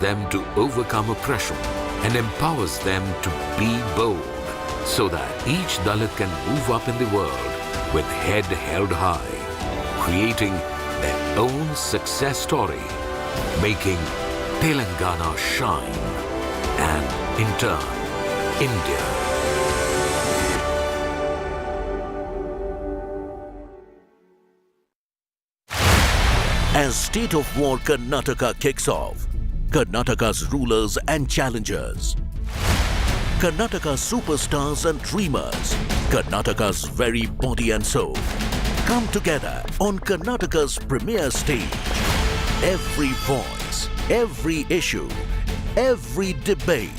them to overcome oppression and empowers them to be bold so that each Dalit can move up in the world with head held high, creating their own success story, making Telangana shine and, in turn, India. As State of War Karnataka kicks off, Karnataka's rulers and challengers, Karnataka's superstars and dreamers, Karnataka's very body and soul, come together on Karnataka's premier stage. Every voice, every issue, every debate.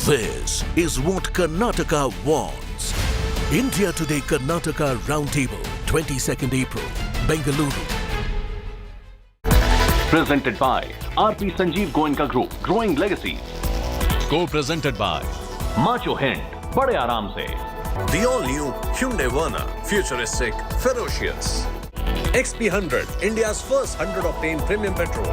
This is what Karnataka wants. India Today Karnataka Roundtable, 22nd April, Bengaluru. Presented by RP Sanjeev Goenka Group, Growing Legacies. Co-presented by Macho Hind, Bade Aaram Se. The all-new Hyundai Verna, futuristic, ferocious. XP100, India's first 100-octane premium petrol.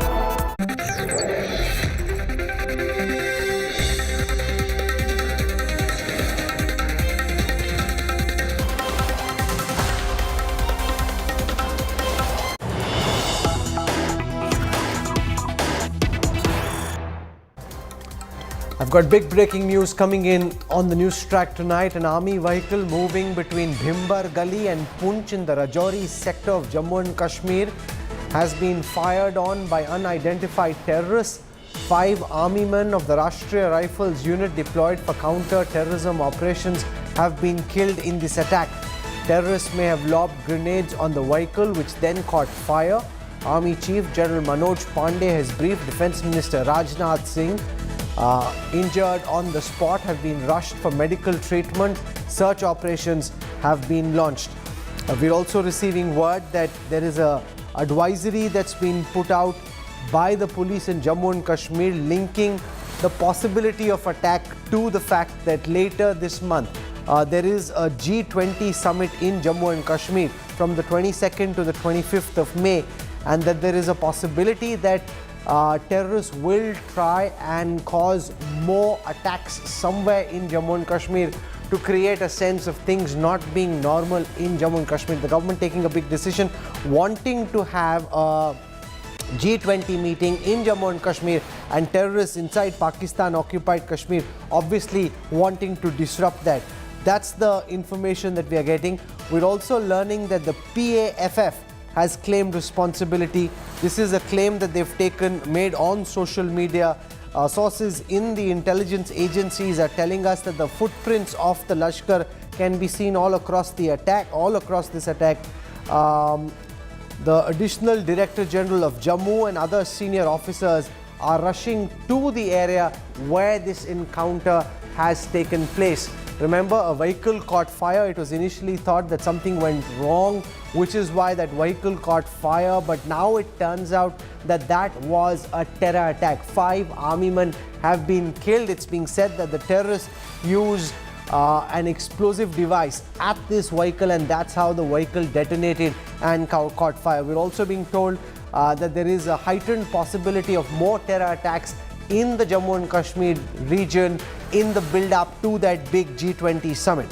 I've got big breaking news coming in on the Newstrack tonight. An army vehicle moving between Bhimbar Gali and Poonch in the Rajouri sector of Jammu and Kashmir has been fired on by unidentified terrorists. 5 army men of the Rashtriya Rifles unit deployed for counter-terrorism operations have been killed in this attack. Terrorists may have lobbed grenades on the vehicle, which then caught fire. Army Chief General Manoj Pandey has briefed Defence Minister Rajnath Singh. Injured on the spot have been rushed for medical treatment. Search operations have been launched. We're also receiving word that there is a advisory that's been put out by the police in Jammu and Kashmir linking the possibility of attack to the fact that later this month there is a G20 summit in Jammu and Kashmir from the 22nd to the 25th of May, and that there is a possibility that terrorists will try and cause more attacks somewhere in Jammu and Kashmir to create a sense of things not being normal in Jammu and Kashmir. The government taking a big decision, wanting to have a G20 meeting in Jammu and Kashmir, and terrorists inside Pakistan occupied Kashmir obviously wanting to disrupt that. That's the information that we are getting. We're also learning that the PAFF has claimed responsibility. This is a claim that they've made on social media. Sources in the intelligence agencies are telling us that the footprints of the Lashkar can be seen all across this attack. The additional Director General of Jammu and other senior officers are rushing to the area where this encounter has taken place. Remember, a vehicle caught fire. It was initially thought that something went wrong, which is why that vehicle caught fire. But now it turns out that that was a terror attack. 5 army men have been killed. It's being said that the terrorists used an explosive device at this vehicle, and that's how the vehicle detonated and caught fire. We're also being told that there is a heightened possibility of more terror attacks in the Jammu and Kashmir region in the build-up to that big G20 summit.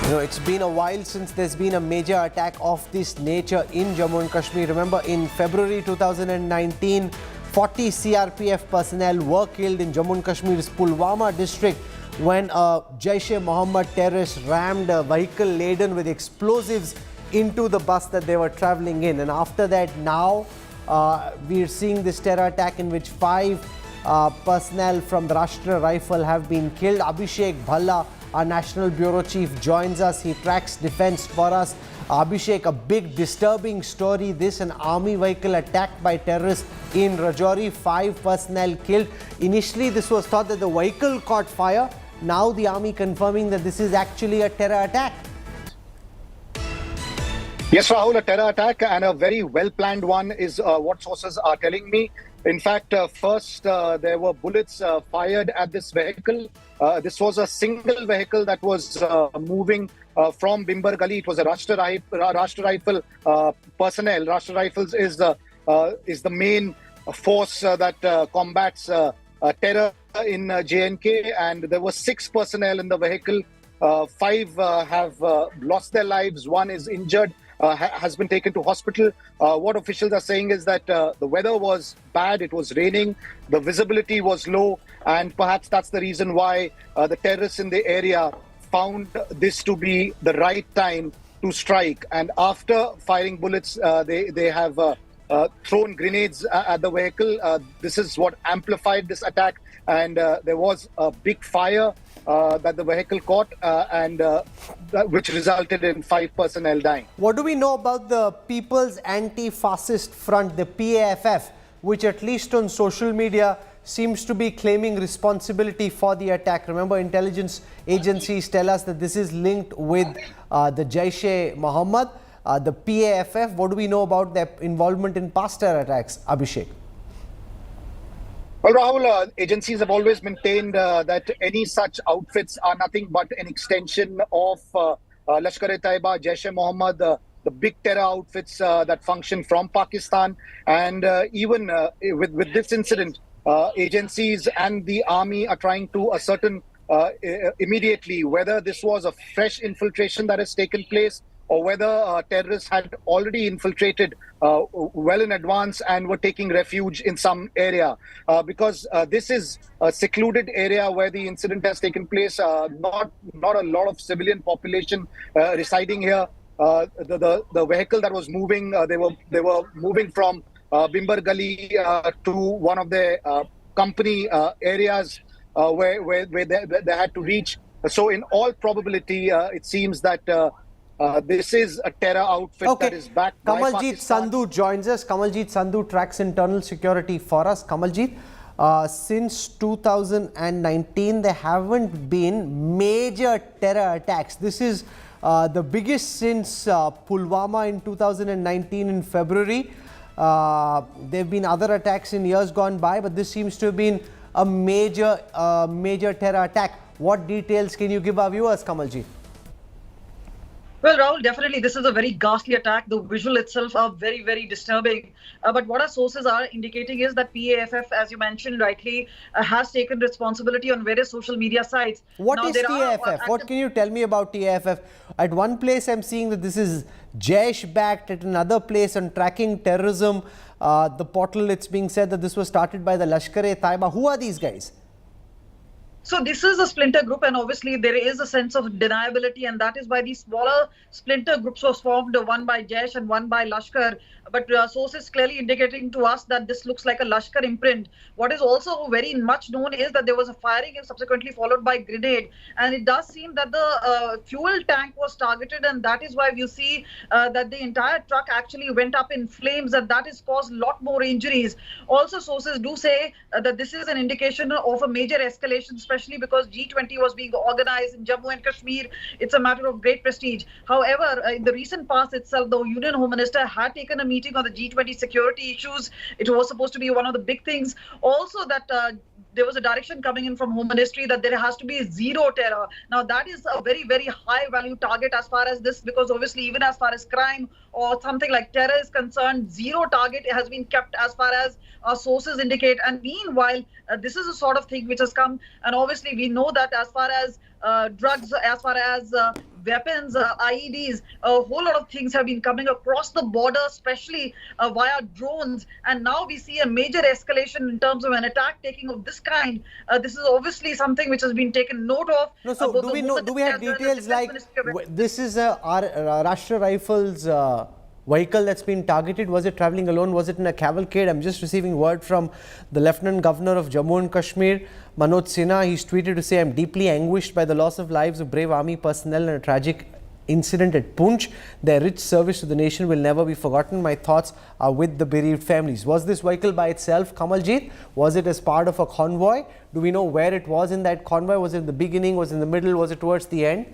You know, it's been a while since there's been a major attack of this nature in Jammu and Kashmir. Remember, in February 2019, 40 CRPF personnel were killed in Jammu and Kashmir's Pulwama district when a Jaish-e-Mohammed terrorist rammed a vehicle laden with explosives into the bus that they were traveling in. And after that, now we're seeing this terror attack in which 5 personnel from the Rashtriya Rifle have been killed. Abhishek Bhalla, our National Bureau Chief, joins us. He tracks defense for us. Abhishek, a big disturbing story. This, an army vehicle attacked by terrorists in Rajouri, 5 personnel killed. Initially, this was thought that the vehicle caught fire. Now the army confirming that this is actually a terror attack. Yes, Rahul, a terror attack, and a very well-planned one is what sources are telling me. In fact, first there were bullets fired at this vehicle. This was a single vehicle that was moving from Bimbar Gali. It was a Rashtra Rifle personnel. Rashtra Rifles is the main force that combats terror in J&K, and there were 6 personnel in the vehicle. 5 have lost their lives. 1 is injured, has been taken to hospital. What officials are saying is that the weather was bad. It was raining. The visibility was low, and perhaps that's the reason why the terrorists in the area found this to be the right time to strike. And after firing bullets, they have thrown grenades at the vehicle. This is what amplified this attack, and there was a big fire that the vehicle caught, and which resulted in 5 personnel dying. What do we know about the People's Anti-Fascist Front, the PAFF, which at least on social media seems to be claiming responsibility for the attack? Remember, intelligence agencies tell us that this is linked with the Jaish-e-Mohammed, the PAFF. What do we know about their involvement in past terror attacks, Abhishek? Well, Rahul, agencies have always maintained that any such outfits are nothing but an extension of Lashkar-e-Taiba, Jaish-e-Mohammed, the big terror outfits that function from Pakistan. And even with this incident, agencies and the army are trying to ascertain immediately whether this was a fresh infiltration that has taken place, or whether terrorists had already infiltrated well in advance and were taking refuge in some area. Because this is a secluded area where the incident has taken place, not a lot of civilian population residing here. The vehicle that was moving, they were moving from Bimbar Gali to one of the company areas where they had to reach. So in all probability, it seems that this is a terror outfit that is backed by Kamaljeet Pakistan. Sandhu joins us. Kamaljeet Sandhu tracks internal security for us. Kamaljeet, since 2019, there haven't been major terror attacks. This is the biggest since Pulwama in 2019 in February. There have been other attacks in years gone by, but this seems to have been a major terror attack. What details can you give our viewers, Kamaljeet? Well, Rahul, definitely this is a very ghastly attack. The visual itself are very, very disturbing. But what our sources are indicating is that PAFF, as you mentioned rightly, has taken responsibility on various social media sites. What is TAFF? What can you tell me about TAFF? At one place, I'm seeing that this is Jaish-backed. At another place, on tracking terrorism, the portal, it's being said that this was started by the Lashkar-e-Taiba. Who are these guys? So this is a splinter group, and obviously there is a sense of deniability, and that is why these smaller splinter groups was formed, one by Jaish and one by Lashkar. But sources clearly indicating to us that this looks like a Lashkar imprint. What is also very much known is that there was a firing and subsequently followed by grenade, and it does seem that the fuel tank was targeted, and that is why you see that the entire truck actually went up in flames, and that has caused a lot more injuries. Also, sources do say that this is an indication of a major escalation, especially because G20 was being organized in Jammu and Kashmir. It's a matter of great prestige. However, in the recent past itself, the Union Home Minister had taken a meeting on the G20 security issues. It was supposed to be one of the big things. Also, that there was a direction coming in from Home Ministry that there has to be zero terror. Now, that is a very, very high value target as far as this, because obviously even as far as crime or something like terror is concerned, zero target has been kept as far as our sources indicate. And meanwhile, this is a sort of thing which has come, and obviously we know that as far as drugs, as far as weapons, IEDs, a whole lot of things have been coming across the border, especially via drones. And now we see a major escalation in terms of an attack taking of this kind. This is obviously something which has been taken note of. No, so do we have details like this is a Rashtra Rifles vehicle that's been targeted? Was it traveling alone? Was it in a cavalcade? I'm just receiving word from the Lieutenant Governor of Jammu and Kashmir, Manoj Sinha. He's tweeted to say, I'm deeply anguished by the loss of lives of brave army personnel in a tragic incident at Poonch. Their rich service to the nation will never be forgotten. My thoughts are with the bereaved families. Was this vehicle by itself, Kamaljeet? Was it as part of a convoy? Do we know where it was in that convoy? Was it in the beginning? Was it in the middle? Was it towards the end?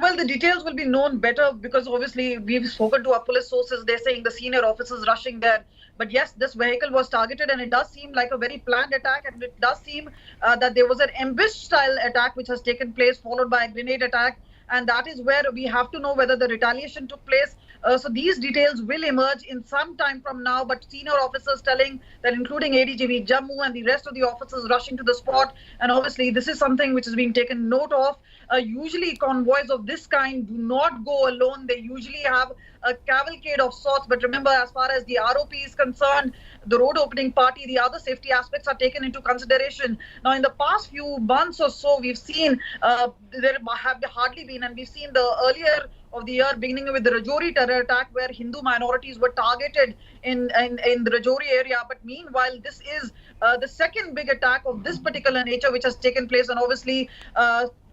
Well, the details will be known better, because obviously we've spoken to our police sources. They're saying the senior officers rushing there. But yes, this vehicle was targeted, and it does seem like a very planned attack, and it does seem that there was an ambush style attack which has taken place, followed by a grenade attack. and that is where we have to know whether the retaliation took place. So these details will emerge in some time from now, but senior officers telling that, including ADGV Jammu and the rest of the officers rushing to the spot, and obviously this is something which is being taken note of. Usually convoys of this kind do not go alone. They usually have a cavalcade of sorts. But remember, as far as the ROP is concerned, the road opening party, the other safety aspects are taken into consideration. Now, in the past few months or so, we've seen there have hardly been, and we've seen the earlier of the year, beginning with the Rajouri terror attack, where Hindu minorities were targeted in the Rajouri area. But meanwhile, this is the second big attack of this particular nature which has taken place, and obviously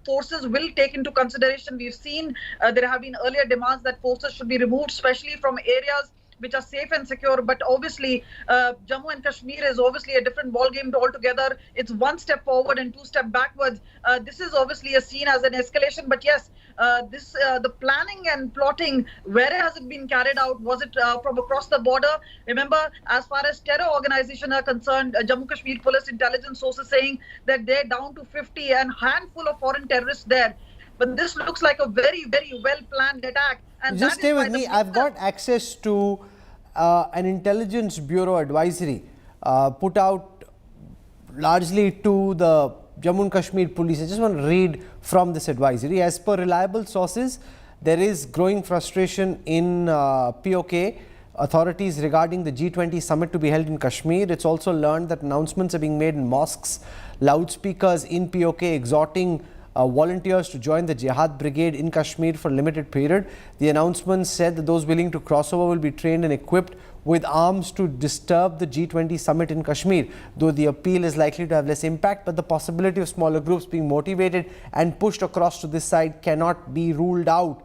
forces will take into consideration. We've seen there have been earlier demands that forces should be removed, especially from areas which are safe and secure. But obviously, Jammu and Kashmir is obviously a different ballgame altogether. It's one step forward and two step backwards. This is obviously seen as an escalation. But yes, the planning and plotting, where has it been carried out? Was it from across the border? Remember, as far as terror organization are concerned, Jammu Kashmir Police intelligence sources saying that they're down to 50 and handful of foreign terrorists there. But this looks like a very, very well-planned attack. And just stay with me. I've got access to an intelligence bureau advisory put out largely to the Jammu and Kashmir police. I just want to read from this advisory. As per reliable sources, there is growing frustration in POK authorities regarding the G20 summit to be held in Kashmir. It's also learned that announcements are being made in mosques, loudspeakers in POK exhorting volunteers to join the Jihad Brigade in Kashmir for a limited period. The announcement said that those willing to cross over will be trained and equipped with arms to disturb the G20 summit in Kashmir. Though the appeal is likely to have less impact, but the possibility of smaller groups being motivated and pushed across to this side cannot be ruled out.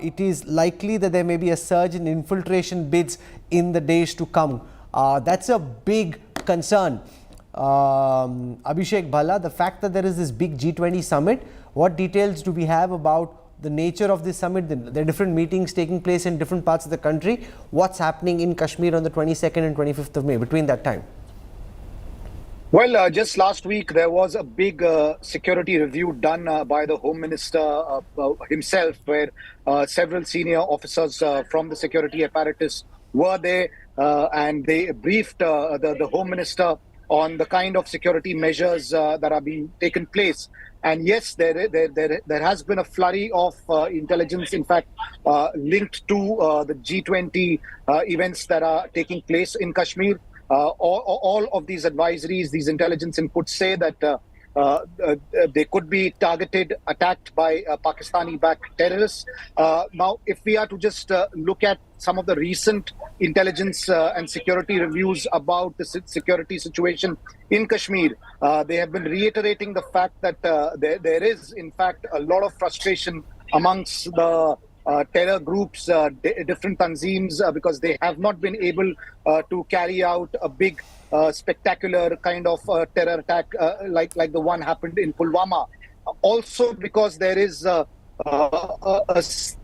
It is likely that there may be a surge in infiltration bids in the days to come. That's a big concern. Abhishek Bhala, the fact that there is this big G20 summit, what details do we have about the nature of this summit? There are different meetings taking place in different parts of the country. What's happening in Kashmir on the 22nd and 25th of May between that time? Well, just last week, there was a big security review done by the Home Minister himself, where several senior officers from the security apparatus were there, and they briefed the Home Minister on the kind of security measures that are being taken place. And yes, there has been a flurry of intelligence, in fact, linked to the G20 events that are taking place in Kashmir. All of these advisories, these intelligence inputs say that they could be targeted, attacked by Pakistani-backed terrorists. Now, if we are to just look at some of the recent intelligence and security reviews about the security situation in Kashmir, they have been reiterating the fact that there is, in fact, a lot of frustration amongst the terror groups, different tanzeems, because they have not been able to carry out a big, spectacular kind of terror attack like the one happened in Pulwama. Also because there is a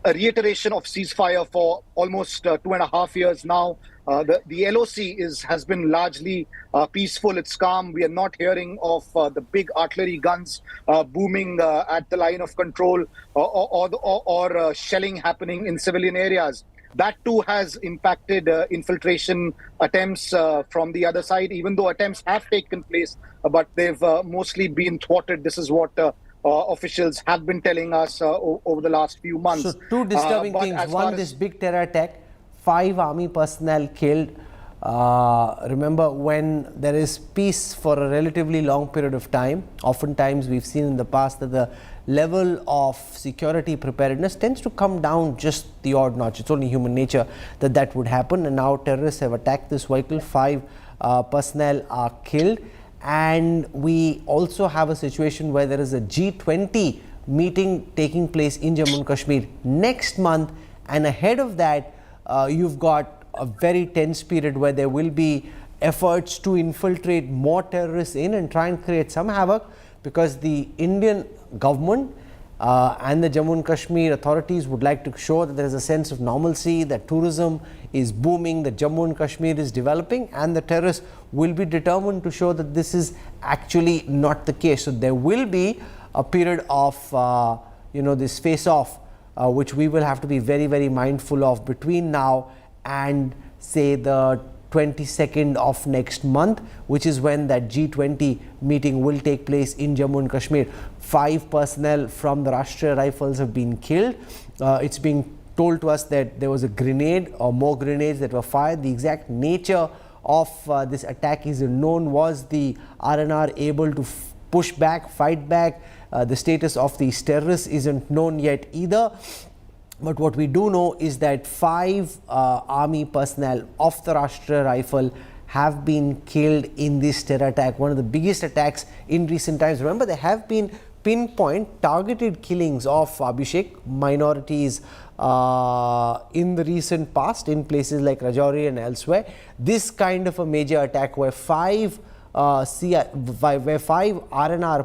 reiteration of ceasefire for almost 2.5 years now. The LOC has been largely peaceful. It's calm. We are not hearing of the big artillery guns booming at the line of control or shelling happening in civilian areas. That too has impacted infiltration attempts from the other side, even though attempts have taken place, but they've mostly been thwarted. This is what officials have been telling us over the last few months. So two disturbing things. One, this big terror attack, 5 army personnel killed. Remember, when there is peace for a relatively long period of time, oftentimes we've seen in the past that the level of security preparedness tends to come down just the odd notch. It's only human nature that would happen, and now terrorists have attacked this vehicle. 5 personnel are killed, and we also have a situation where there is a G20 meeting taking place in Jammu and Kashmir next month, and ahead of that you've got a very tense period where there will be efforts to infiltrate more terrorists in and try and create some havoc, because the Indian government and the Jammu and Kashmir authorities would like to show that there is a sense of normalcy, that tourism is booming, that Jammu and Kashmir is developing, and the terrorists will be determined to show that this is actually not the case. So there will be a period of this face-off, which we will have to be very, very mindful of between now and say the 22nd of next month, which is when that G20 meeting will take place in Jammu and Kashmir. 5 personnel from the Rashtriya Rifles have been killed. It's being told to us that there was a grenade or more grenades that were fired. The exact nature of this attack is unknown. Was the RNR able to push back, fight back? The status of these terrorists isn't known yet either. But what we do know is that 5 army personnel of the Rashtriya Rifle have been killed in this terror attack, one of the biggest attacks in recent times. Remember, there have been pinpoint targeted killings of Abhishek minorities in the recent past in places like Rajouri and elsewhere. This kind of a major attack where 5 RNR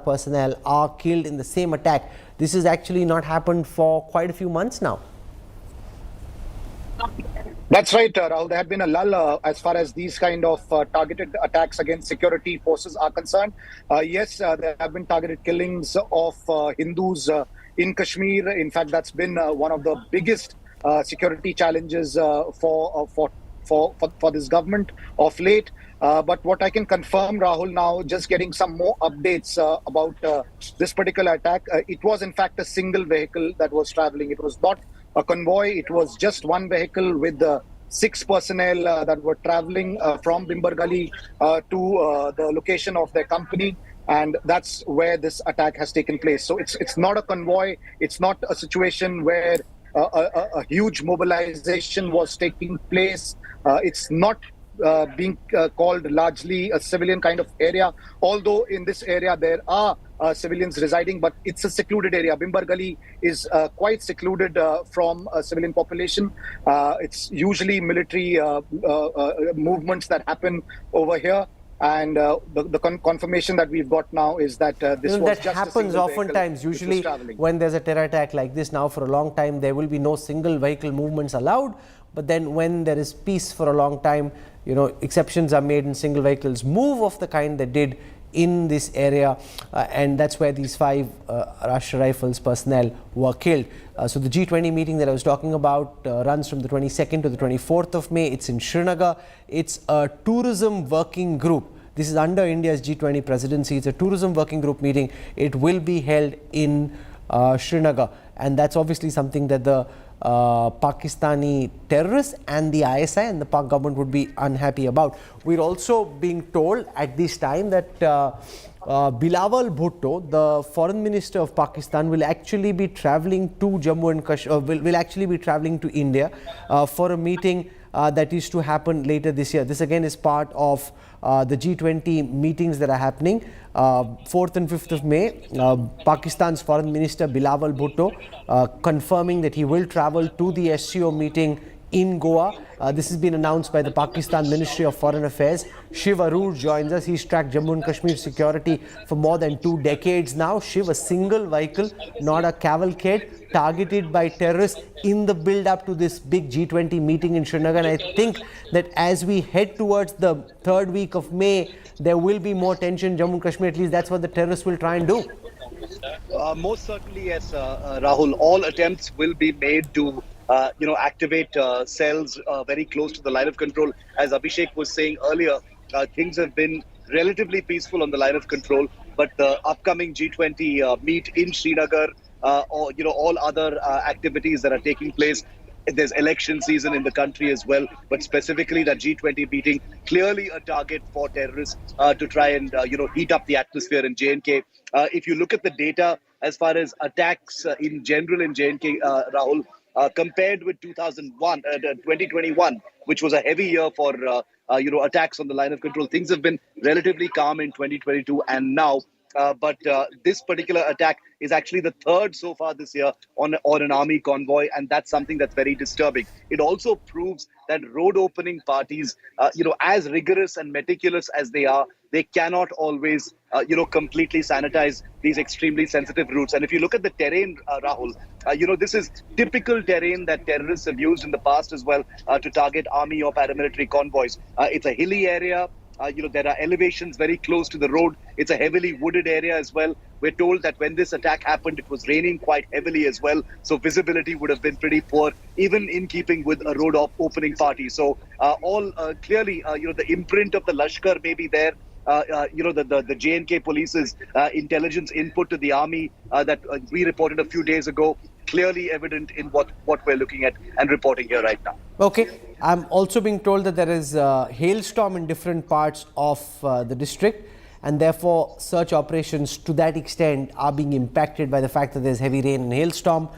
personnel are killed in the same attack. This has actually not happened for quite a few months now. That's right, Rahul. There had been a lull as far as these kind of targeted attacks against security forces are concerned. Yes, there have been targeted killings of Hindus in Kashmir. In fact, that's been one of the biggest security challenges for this government of late. But what I can confirm, Rahul, now just getting some more updates about this particular attack. It was in fact a single vehicle that was traveling. It was not a convoy. It was just one vehicle with 6 personnel that were traveling from Bimbar Gali to the location of their company. And that's where this attack has taken place. So it's not a convoy. It's not a situation where a huge mobilization was taking place. It's not being called largely a civilian kind of area, although in this area there are civilians residing, but it's a secluded area. Bimbar Gali is quite secluded from a civilian population. It's usually military movements that happen over here. And the confirmation that we've got now is that this was that just happens oftentimes. Usually when there's a terror attack like this, now for a long time there will be no single vehicle movements allowed. But then when there is peace for a long time, exceptions are made and single vehicles move of the kind that did in this area, and that's where these 5 Rashtriya Rifles personnel were killed. So the G20 meeting that I was talking about runs from the 22nd to the 24th of May. It's in Srinagar. It's a tourism working group. This is under India's G20 presidency. It's a tourism working group meeting. It will be held in Srinagar, and that's obviously something that the Pakistani terrorists and the ISI and the Pak government would be unhappy about. We're also being told at this time that Bilawal Bhutto, the foreign minister of Pakistan, will actually be traveling to Jammu and Kashmir, will actually be traveling to India for a meeting that is to happen later this year. This again is part of the G20 meetings that are happening. 4th and 5th of May, Pakistan's Foreign Minister Bilawal Bhutto confirming that he will travel to the SCO meeting in Goa. This has been announced by the Pakistan Ministry of Foreign Affairs. Shiv Aroor joins us. He's tracked Jammu and Kashmir security for more than 2 decades now. Shiv, a single vehicle, not a cavalcade, targeted by terrorists in the build-up to this big G20 meeting in Srinagar. And I think that as we head towards the 3rd week of May, there will be more tension in Jammu and Kashmir. At least that's what the terrorists will try and do. Most certainly, yes, Rahul. All attempts will be made to activate cells very close to the line of control. As Abhishek was saying earlier, things have been relatively peaceful on the line of control, but the upcoming G20 meet in Srinagar, or all other activities that are taking place. There's election season in the country as well, but specifically that G20 meeting, clearly a target for terrorists to try and heat up the atmosphere in J&K. If you look at the data as far as attacks in general in J&K, Rahul, compared with 2021, which was a heavy year for attacks on the line of control, things have been relatively calm in 2022 and now. But this particular attack is actually the 3rd so far this year on an army convoy, and that's something that's very disturbing. It also proves that road opening parties, as rigorous and meticulous as they are, they cannot always, completely sanitize these extremely sensitive routes. And if you look at the terrain, Rahul, this is typical terrain that terrorists have used in the past as well to target army or paramilitary convoys. It's a hilly area. There are elevations very close to the road. It's a heavily wooded area as well, We're told that when this attack happened, it was raining quite heavily as well. So visibility would have been pretty poor, even in keeping with a road opening party. So all clearly, the imprint of the Lashkar may be there. The J&K police's intelligence input to the army that we reported a few days ago, clearly evident in what we're looking at and reporting here right now. Okay. I'm also being told that there is a hailstorm in different parts of the district, and therefore search operations to that extent are being impacted by the fact that there's heavy rain and hailstorm.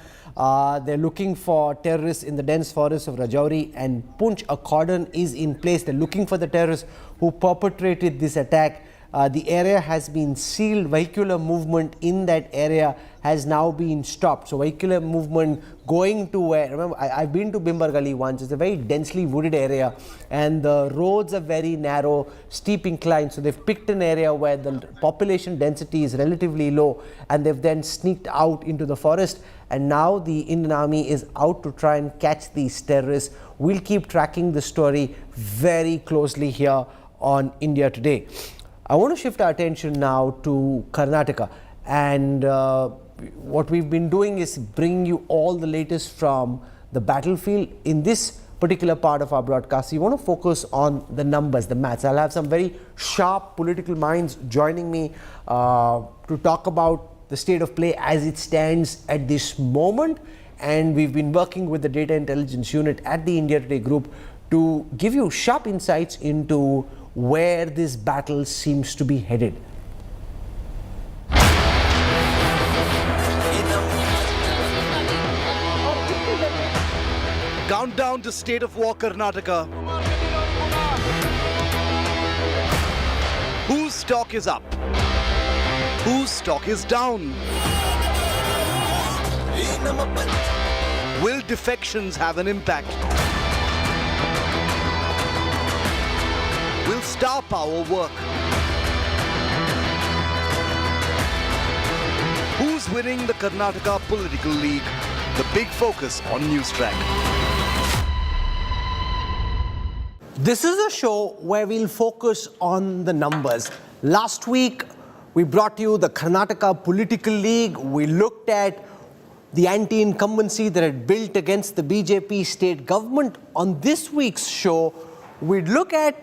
They're looking for terrorists in the dense forests of Rajouri and Poonch. A cordon is in place. They're looking for the terrorists who perpetrated this attack. The area has been sealed. Vehicular movement in that area has now been stopped. So vehicular movement going to where, remember, I've been to Bhimbar Gali once. It's a very densely wooded area and the roads are very narrow, steep incline. So they've picked an area where the population density is relatively low and they've then sneaked out into the forest. And now the Indian Army is out to try and catch these terrorists. We'll keep tracking the story very closely here on India Today. I want to shift our attention now to Karnataka, and what we've been doing is bringing you all the latest from the battlefield. In this particular part of our broadcast, we want to focus on the numbers, the maths. I'll have some very sharp political minds joining me to talk about the state of play as it stands at this moment, and we've been working with the data intelligence unit at the India Today group to give you sharp insights into where this battle seems to be headed. Countdown to State of War Karnataka. Whose stock is up? Whose stock is down? Will defections have an impact? Will star power work? Who's winning the Karnataka political league? The big focus on Newstrack. This is a show where we'll focus on the numbers. Last week, we brought you the Karnataka political league. We looked at the anti-incumbency that had built against the BJP state government. On this week's show, we'd look at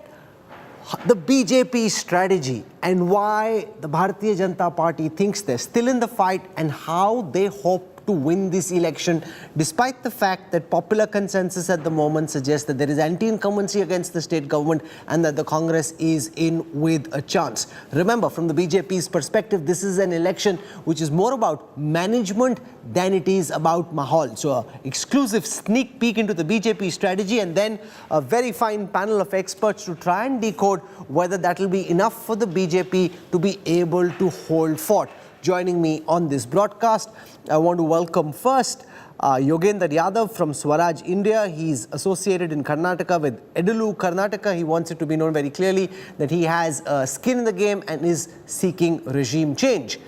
the BJP strategy and why the Bharatiya Janata Party thinks they're still in the fight and how they hope to win this election, despite the fact that popular consensus at the moment suggests that there is anti-incumbency against the state government and that the Congress is in with a chance. Remember, from the BJP's perspective, this is an election which is more about management than it is about mahal. So an exclusive sneak peek into the BJP strategy and then a very fine panel of experts to try and decode whether that will be enough for the BJP to be able to hold fort. Joining me on this broadcast, I want to welcome first Yogendra Yadav from Swaraj India. He's associated in Karnataka with Edulu Karnataka. He wants it to be known very clearly that he has skin in the game and is seeking regime change.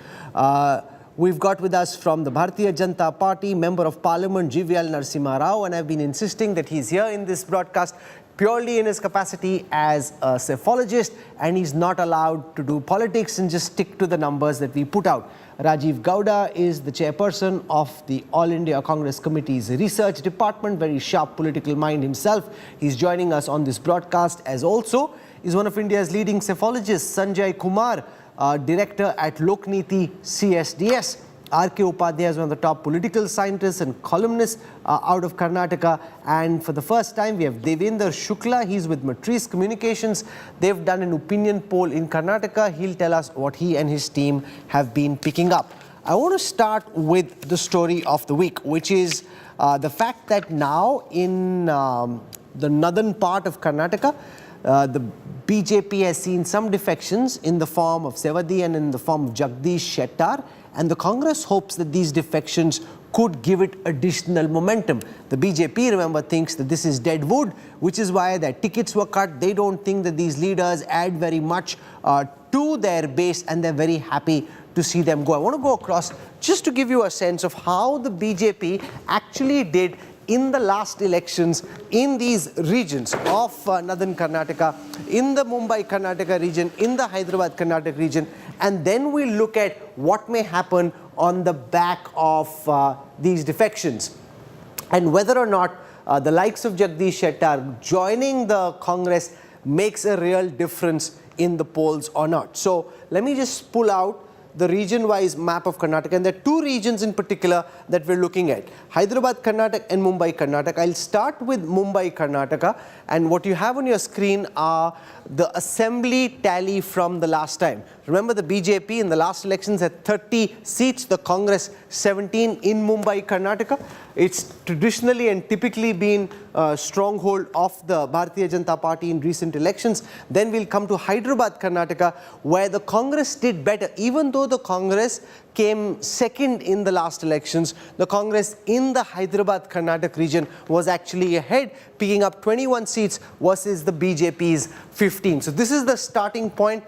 We've got with us from the Bharatiya Janata Party, Member of Parliament GVL Narasimha Rao, and I've been insisting that he's here in this broadcast purely in his capacity as a psephologist, and he's not allowed to do politics and just stick to the numbers that we put out. Rajiv Gowda is the chairperson of the All India Congress Committee's research department, very sharp political mind himself. He's joining us on this broadcast, as also is one of India's leading psephologists, Sanjay Kumar, director at Lokniti CSDS. R.K. Upadhyaya is one of the top political scientists and columnists out of Karnataka. And for the first time, we have Devendra Shukla. He's with Matrice Communications. They've done an opinion poll in Karnataka. He'll tell us what he and his team have been picking up. I want to start with the story of the week, which is the fact that now in the northern part of Karnataka, the BJP has seen some defections in the form of Sevadi and in the form of Jagdish Shettar. And the Congress hopes that these defections could give it additional momentum. The BJP, remember, thinks that this is dead wood, which is why their tickets were cut. They don't think that these leaders add very much to their base, and they're very happy to see them go. I want to go across just to give you a sense of how the BJP actually did in the last elections in these regions of northern Karnataka, in the Mumbai Karnataka region, in the Hyderabad Karnataka region, and then we'll look at what may happen on the back of these defections and whether or not the likes of Jagdish Shettar joining the Congress makes a real difference in the polls or not. So let me just pull out the region-wise map of Karnataka, and there are two regions in particular that we're looking at: Hyderabad, Karnataka and Mumbai, Karnataka. I'll start with Mumbai, Karnataka, and what you have on your screen are the assembly tally from the last time. Remember, the BJP in the last elections had 30 seats, the Congress 17 in Mumbai, Karnataka. It's traditionally and typically been a stronghold of the Bharatiya Janata Party in recent elections. Then we'll come to Hyderabad, Karnataka, where the Congress did better. Even though the Congress came second in the last elections, the Congress in the Hyderabad, Karnataka region was actually ahead, picking up 21 seats versus the BJP's 15. So this is the starting point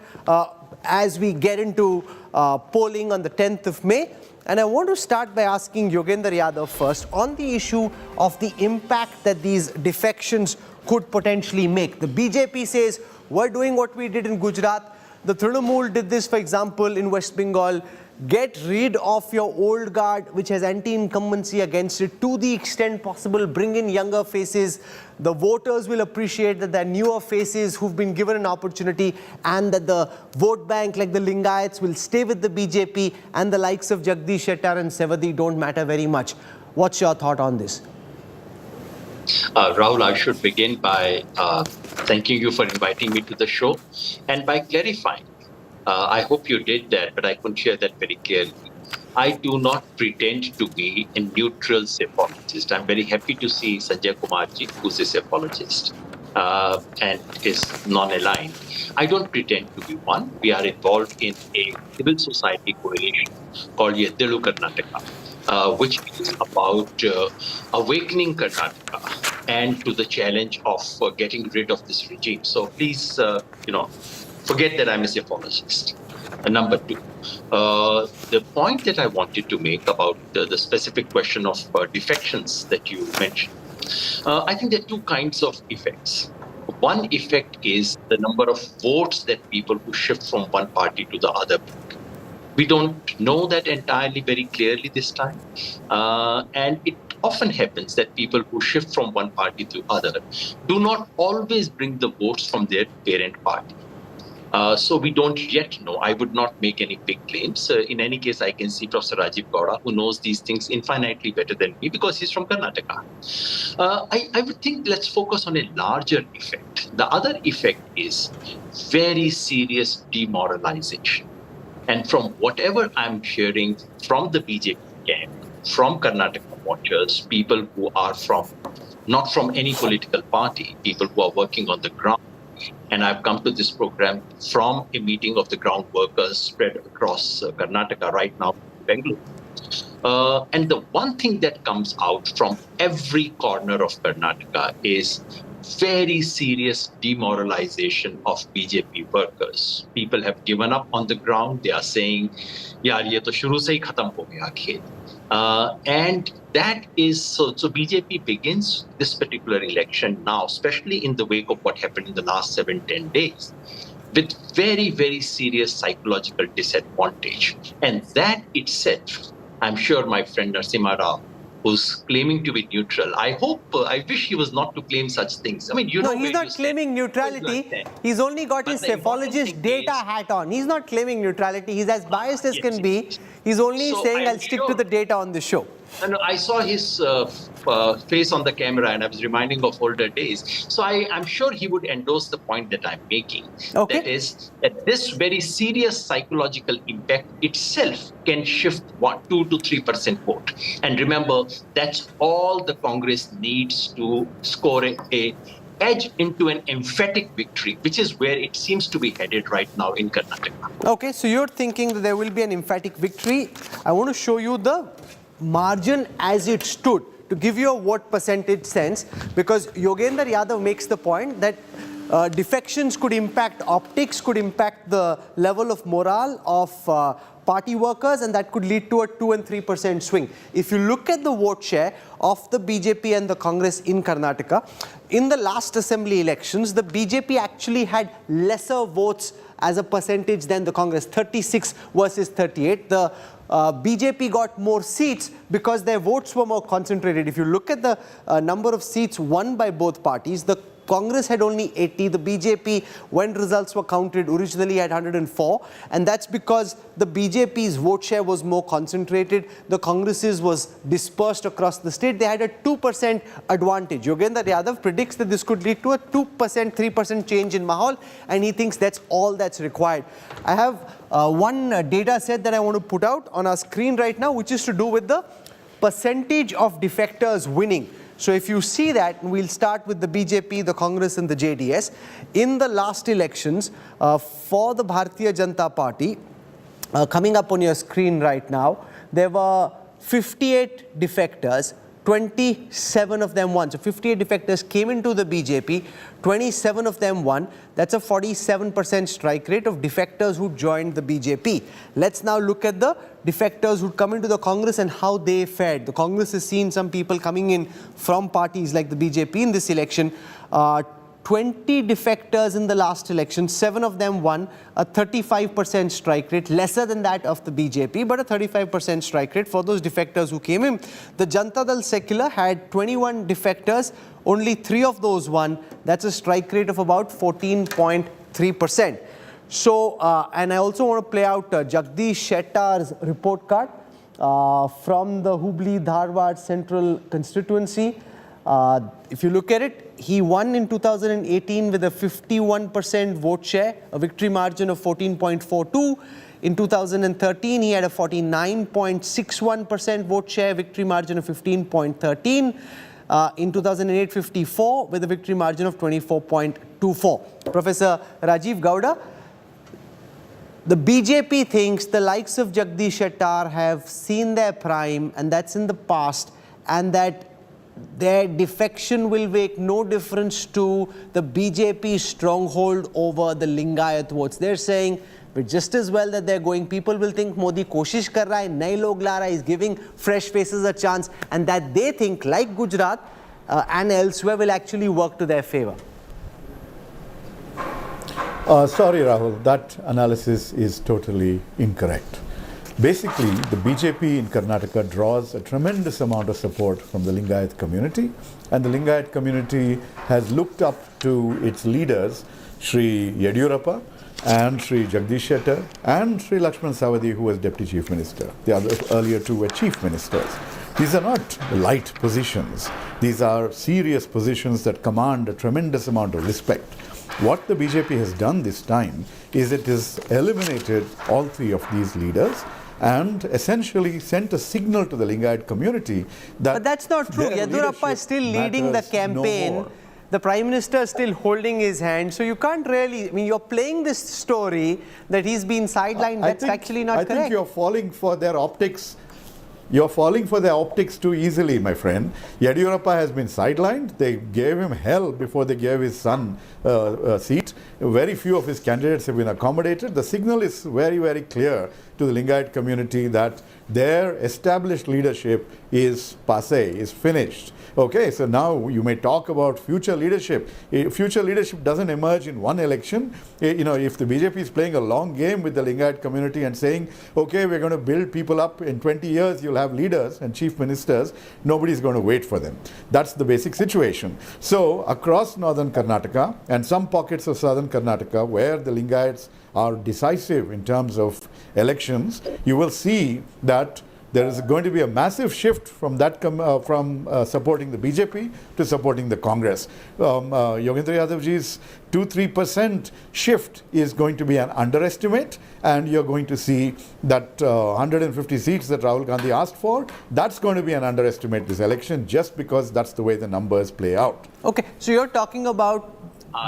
as we get into polling on the 10th of May. And I want to start by asking Yogendra Yadav first on the issue of the impact that these defections could potentially make. The BJP says, we're doing what we did in Gujarat. The Trinamool did this, for example, in West Bengal. Get rid of your old guard, which has anti-incumbency against it, to the extent possible. Bring in younger faces. The voters will appreciate that there are newer faces who've been given an opportunity, and that the vote bank, like the Lingayats, will stay with the BJP, and the likes of Jagdish Shettar and Sevadi don't matter very much. What's your thought on this? Rahul, I should begin by thanking you for inviting me to the show and by clarifying. I hope you did that, but I couldn't share that very clearly. I do not pretend to be a neutral psephologist. I'm very happy to see Sanjay Kumarji, who's a psephologist and is non-aligned. I don't pretend to be one. We are involved in a civil society coalition called Yeddalu Karnataka, which is about awakening Karnataka and to the challenge of getting rid of this regime. So please, forget that I'm a psephologist. Number two, the point that I wanted to make about the specific question of defections that you mentioned, I think there are two kinds of effects. One effect is the number of votes that people who shift from one party to the other bring. We don't know that entirely very clearly this time. And it often happens that people who shift from one party to other do not always bring the votes from their parent party. So we don't yet know. I would not make any big claims. In any case, I can see Professor Rajiv Gowda, who knows these things infinitely better than me because he's from Karnataka. I would think let's focus on a larger effect. The other effect is very serious demoralization. And from whatever I'm hearing from the BJP camp, from Karnataka watchers, people who are not from any political party, people who are working on the ground, and I've come to this program from a meeting of the ground workers spread across Karnataka right now in Bengaluru. And the one thing that comes out from every corner of Karnataka is very serious demoralization of BJP workers. People have given up on the ground. They are saying, yaar, ye to shuru se hi khatam ho gaya khel. And that is, so BJP begins this particular election now, especially in the wake of what happened in the last 7-10 days, with very, very serious psychological disadvantage. And that itself, I'm sure my friend Narasimha Rao, who's claiming to be neutral, I wish he was not to claim such things. I mean, no, he's not claiming neutrality. He's only got his psephologist data hat on. He's not claiming neutrality. He's as biased as can be. He's only saying, I'll stick to the data on the show. And I saw his face on the camera and I was reminding of older days. So I'm sure he would endorse the point that I'm making. Okay. That is, that this very serious psychological impact itself can shift 2 to 3% vote. And remember, that's all the Congress needs to score a edge into an emphatic victory, which is where it seems to be headed right now in Karnataka. Okay, so you're thinking that there will be an emphatic victory. I want to show you the margin as it stood to give you a vote percentage sense, because Yogendra Yadav makes the point that defections could impact optics, could impact the level of morale of party workers, and that could lead to a 2 and 3% swing. If you look at the vote share of the BJP and the Congress in Karnataka, in the last assembly elections, the BJP actually had lesser votes as a percentage than the Congress, 36 versus 38. The BJP got more seats because their votes were more concentrated. If you look at the number of seats won by both parties, the Congress had only 80. The BJP, when results were counted, originally had 104. And that's because the BJP's vote share was more concentrated. The Congress's was dispersed across the state. They had a 2% advantage. Yogendra Yadav predicts that this could lead to a 2%, 3% change in Mahal. And he thinks that's all that's required. I have one data set that I want to put out on our screen right now, which is to do with the percentage of defectors winning. So if you see that, we'll start with the BJP, the Congress and the JDS. In the last elections, for the Bharatiya Janata Party, coming up on your screen right now, there were 58 defectors, 27 of them won. So 58 defectors came into the BJP, 27 of them won. That's a 47% strike rate of defectors who joined the BJP. Let's now look at the defectors who come into the Congress and how they fared. The Congress has seen some people coming in from parties like the BJP in this election. 20 defectors in the last election, 7 of them won, a 35% strike rate, lesser than that of the BJP, but a 35% strike rate for those defectors who came in. The Janata Dal Secular had 21 defectors, only 3 of those won. That's a strike rate of about 14.3%. So, and I also want to play out Jagdish Shettar's report card from the Hubli-Dharwad Central constituency. If you look at it, he won in 2018 with a 51% vote share, a victory margin of 14.42. In 2013, he had a 49.61% vote share, victory margin of 15.13. In 2008, 54 with a victory margin of 24.24. Professor Rajiv Gowda, the BJP thinks the likes of Jagdish Shettar have seen their prime, and that's in the past, and that their defection will make no difference to the BJP stronghold over the Lingayat votes. They're saying, but just as well that they're going, people will think Modi koshish kar raha hai, naye log la raha hai, is giving fresh faces a chance, and that they think, like Gujarat and elsewhere, will actually work to their favor. Sorry, Rahul, that analysis is totally incorrect. Basically, the BJP in Karnataka draws a tremendous amount of support from the Lingayat community, and the Lingayat community has looked up to its leaders, Sri Yediyurappa and Sri Jagdish Shettar and Sri Lakshman Savadi, who was Deputy Chief Minister. The other earlier two were Chief Ministers. These are not light positions. These are serious positions that command a tremendous amount of respect. What the BJP has done this time is it has eliminated all 3 of these leaders and essentially sent a signal to the Lingayat community that... But that's not true. Yediyurappa is still leading the campaign. No, the Prime Minister is still holding his hand. So you can't really... I mean, you're playing this story that he's been sidelined. That's actually not correct. I think you're falling for their optics. You're falling for their optics too easily, my friend. Yediyurappa has been sidelined. They gave him hell before they gave his son a seat. Very few of his candidates have been accommodated. The signal is very, very clear to the Lingayat community that their established leadership is passé, is finished. Okay, so now you may talk about future leadership. Future leadership doesn't emerge in one election. You know, if the BJP is playing a long game with the Lingayat community and saying, okay, we're going to build people up, in 20 years you'll have leaders and chief ministers, nobody's going to wait for them. That's the basic situation. So across northern Karnataka and some pockets of southern Karnataka where the Lingayats are decisive in terms of elections, you will see that there is going to be a massive shift from that supporting the BJP to supporting the Congress. Yogendra Yadavji's 2-3% shift is going to be an underestimate, and you're going to see that 150 seats that Rahul Gandhi asked for, that's going to be an underestimate this election, just because that's the way the numbers play out. Okay, so you're talking about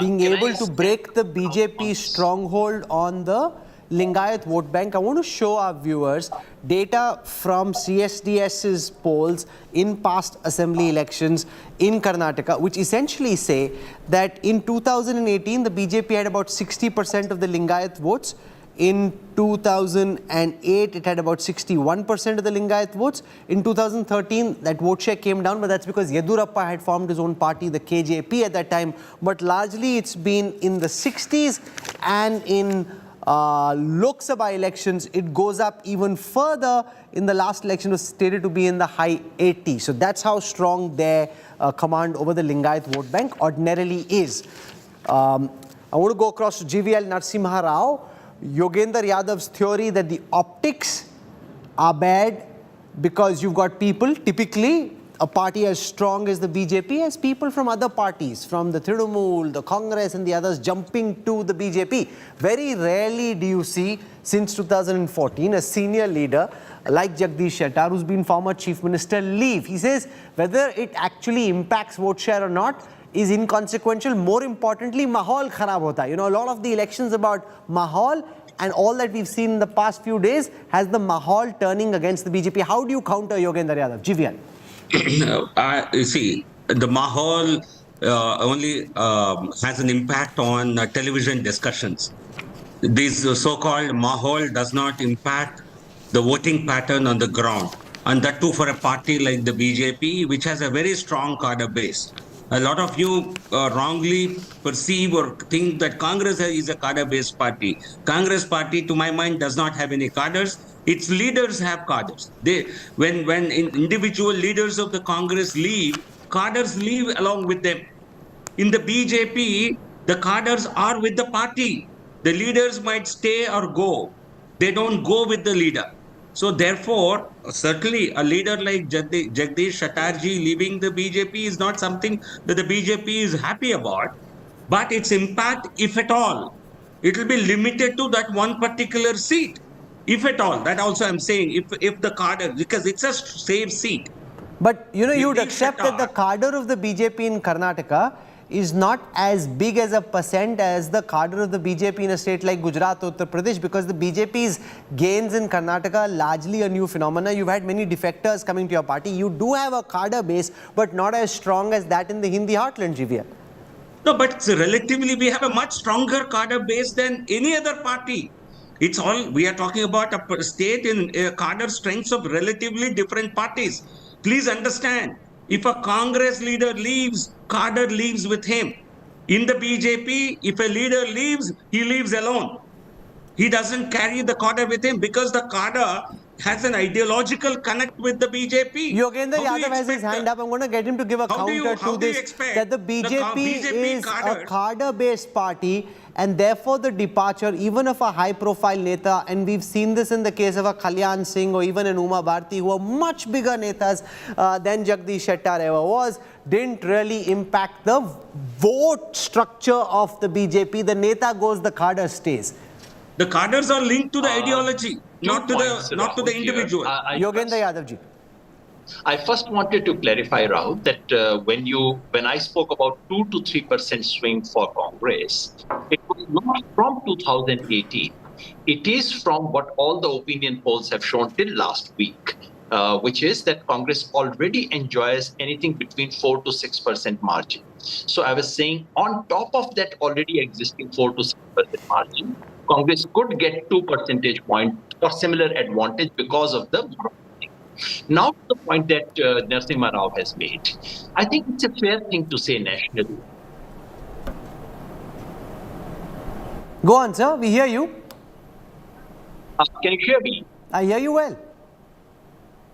being able to break the BJP stronghold on the Lingayat vote bank. I want to show our viewers data from CSDS's polls in past assembly elections in Karnataka, which essentially say that in 2018, the BJP had about 60% of the Lingayat votes. In 2008, it had about 61% of the Lingayat votes. In 2013, that vote share came down, but that's because Yedurappa had formed his own party, the KJP at that time. But largely, it's been in the 60s, and in Lok Sabha elections, it goes up even further. In the last election, it was stated to be in the high 80s. So that's how strong their command over the Lingayat vote bank ordinarily is. I want to go across to GVL Narasimha Rao. Yogendra Yadav's theory that the optics are bad because you've got people, typically a party as strong as the BJP, has people from other parties, from the Trinamool, the Congress and the others jumping to the BJP. Very rarely do you see, since 2014, a senior leader like Jagdish Shettar, who's been former chief minister, leave. He says whether it actually impacts vote share or not is inconsequential. More importantly, mahal kharab hota. You know, a lot of the elections about mahal, and all that we've seen in the past few days has the mahal turning against the BJP. How do you counter Yogendra Yadav? GVL. You see, the mahal only has an impact on television discussions. This so-called mahal does not impact the voting pattern on the ground, and that too for a party like the BJP, which has a very strong cadre base. A lot of you wrongly perceive or think that Congress is a cadre-based party. Congress party, to my mind, does not have any cadres. Its leaders have cadres. When individual leaders of the Congress leave, cadres leave along with them. In the BJP, the cadres are with the party. The leaders might stay or go. They don't go with the leader. So therefore, certainly a leader like Jagdish Shettar leaving the BJP is not something that the BJP is happy about. But its impact, if at all, it will be limited to that one particular seat. If at all, that also I'm saying, if the cadre, because it's a safe seat. But you know, you'd accept that the cadre of the BJP in Karnataka is not as big as a percent as the cadre of the BJP in a state like Gujarat or Uttar Pradesh, because the BJP's gains in Karnataka are largely a new phenomena. You've had many defectors coming to your party. You do have a cadre base, but not as strong as that in the Hindi heartland, GVL. No, but relatively we have a much stronger cadre base than any other party. It's all, we are talking about a state in cadre strengths of relatively different parties. Please understand, if a Congress leader leaves, cadre leaves with him. In the BJP, if a leader leaves, he leaves alone. He doesn't carry the cadre with him because the cadre has an ideological connect with the BJP. Yogendra Yadav has his hand up. I'm going to get him to give a counter to this, that the BJP is a cadre-based party, and therefore the departure, even of a high-profile neta, and we've seen this in the case of a Kalyan Singh or even an Uma Bharti, who are much bigger netas than Jagdish Shettar ever was, didn't really impact the vote structure of the BJP. The neta goes, the cadre stays. The cadres are linked to the ideology, not to the individual. Yogendra Yadav ji. I first wanted to clarify, Rahul, that when I spoke about 2 to 3% swing for Congress, it was not from 2018. It is from what all the opinion polls have shown till last week, which is that Congress already enjoys anything between 4 to 6% margin. So I was saying, on top of that already existing 4 to 6% margin, Congress could get 2 percentage points or similar advantage because of the marketing. Now, the point that Narasimha Rao has made, I think it's a fair thing to say nationally. Go on, sir. We hear you. Can you hear me? I hear you well.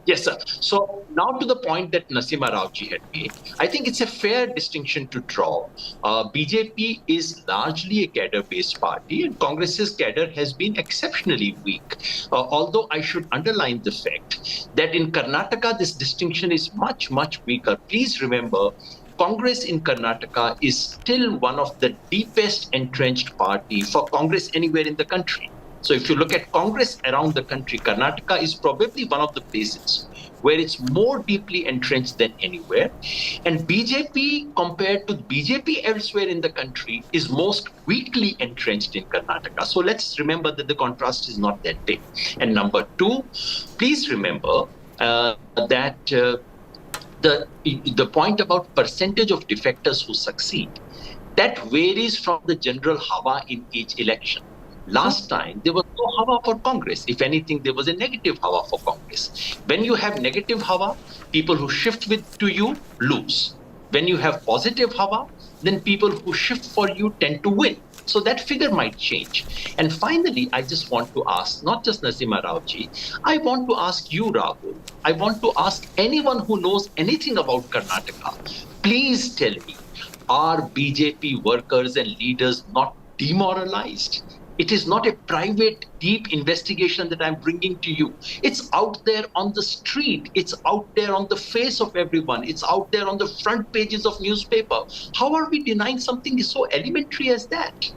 Yes, sir. So now to the point that Narasimha Rao ji had made, I think it's a fair distinction to draw. BJP is largely a cadre-based party, and Congress's cadre has been exceptionally weak. Although I should underline the fact that in Karnataka, this distinction is much, much weaker. Please remember, Congress in Karnataka is still one of the deepest entrenched party for Congress anywhere in the country. So if you look at Congress around the country, Karnataka is probably one of the places where it's more deeply entrenched than anywhere. And BJP, compared to BJP elsewhere in the country, is most weakly entrenched in Karnataka. So let's remember that the contrast is not that big. And number two, please remember that the point about percentage of defectors who succeed, that varies from the general hawa in each election. Last time, there was no hawa for Congress. If anything, there was a negative hawa for Congress. When you have negative hawa, people who shift to you lose. When you have positive hawa, then people who shift for you tend to win. So that figure might change. And finally, I just want to ask, not just Narasimha Rao ji, I want to ask you, Rahul. I want to ask anyone who knows anything about Karnataka, please tell me, are BJP workers and leaders not demoralized? It is not a private, deep investigation that I'm bringing to you. It's out there on the street. It's out there on the face of everyone. It's out there on the front pages of newspaper. How are we denying something so elementary as that?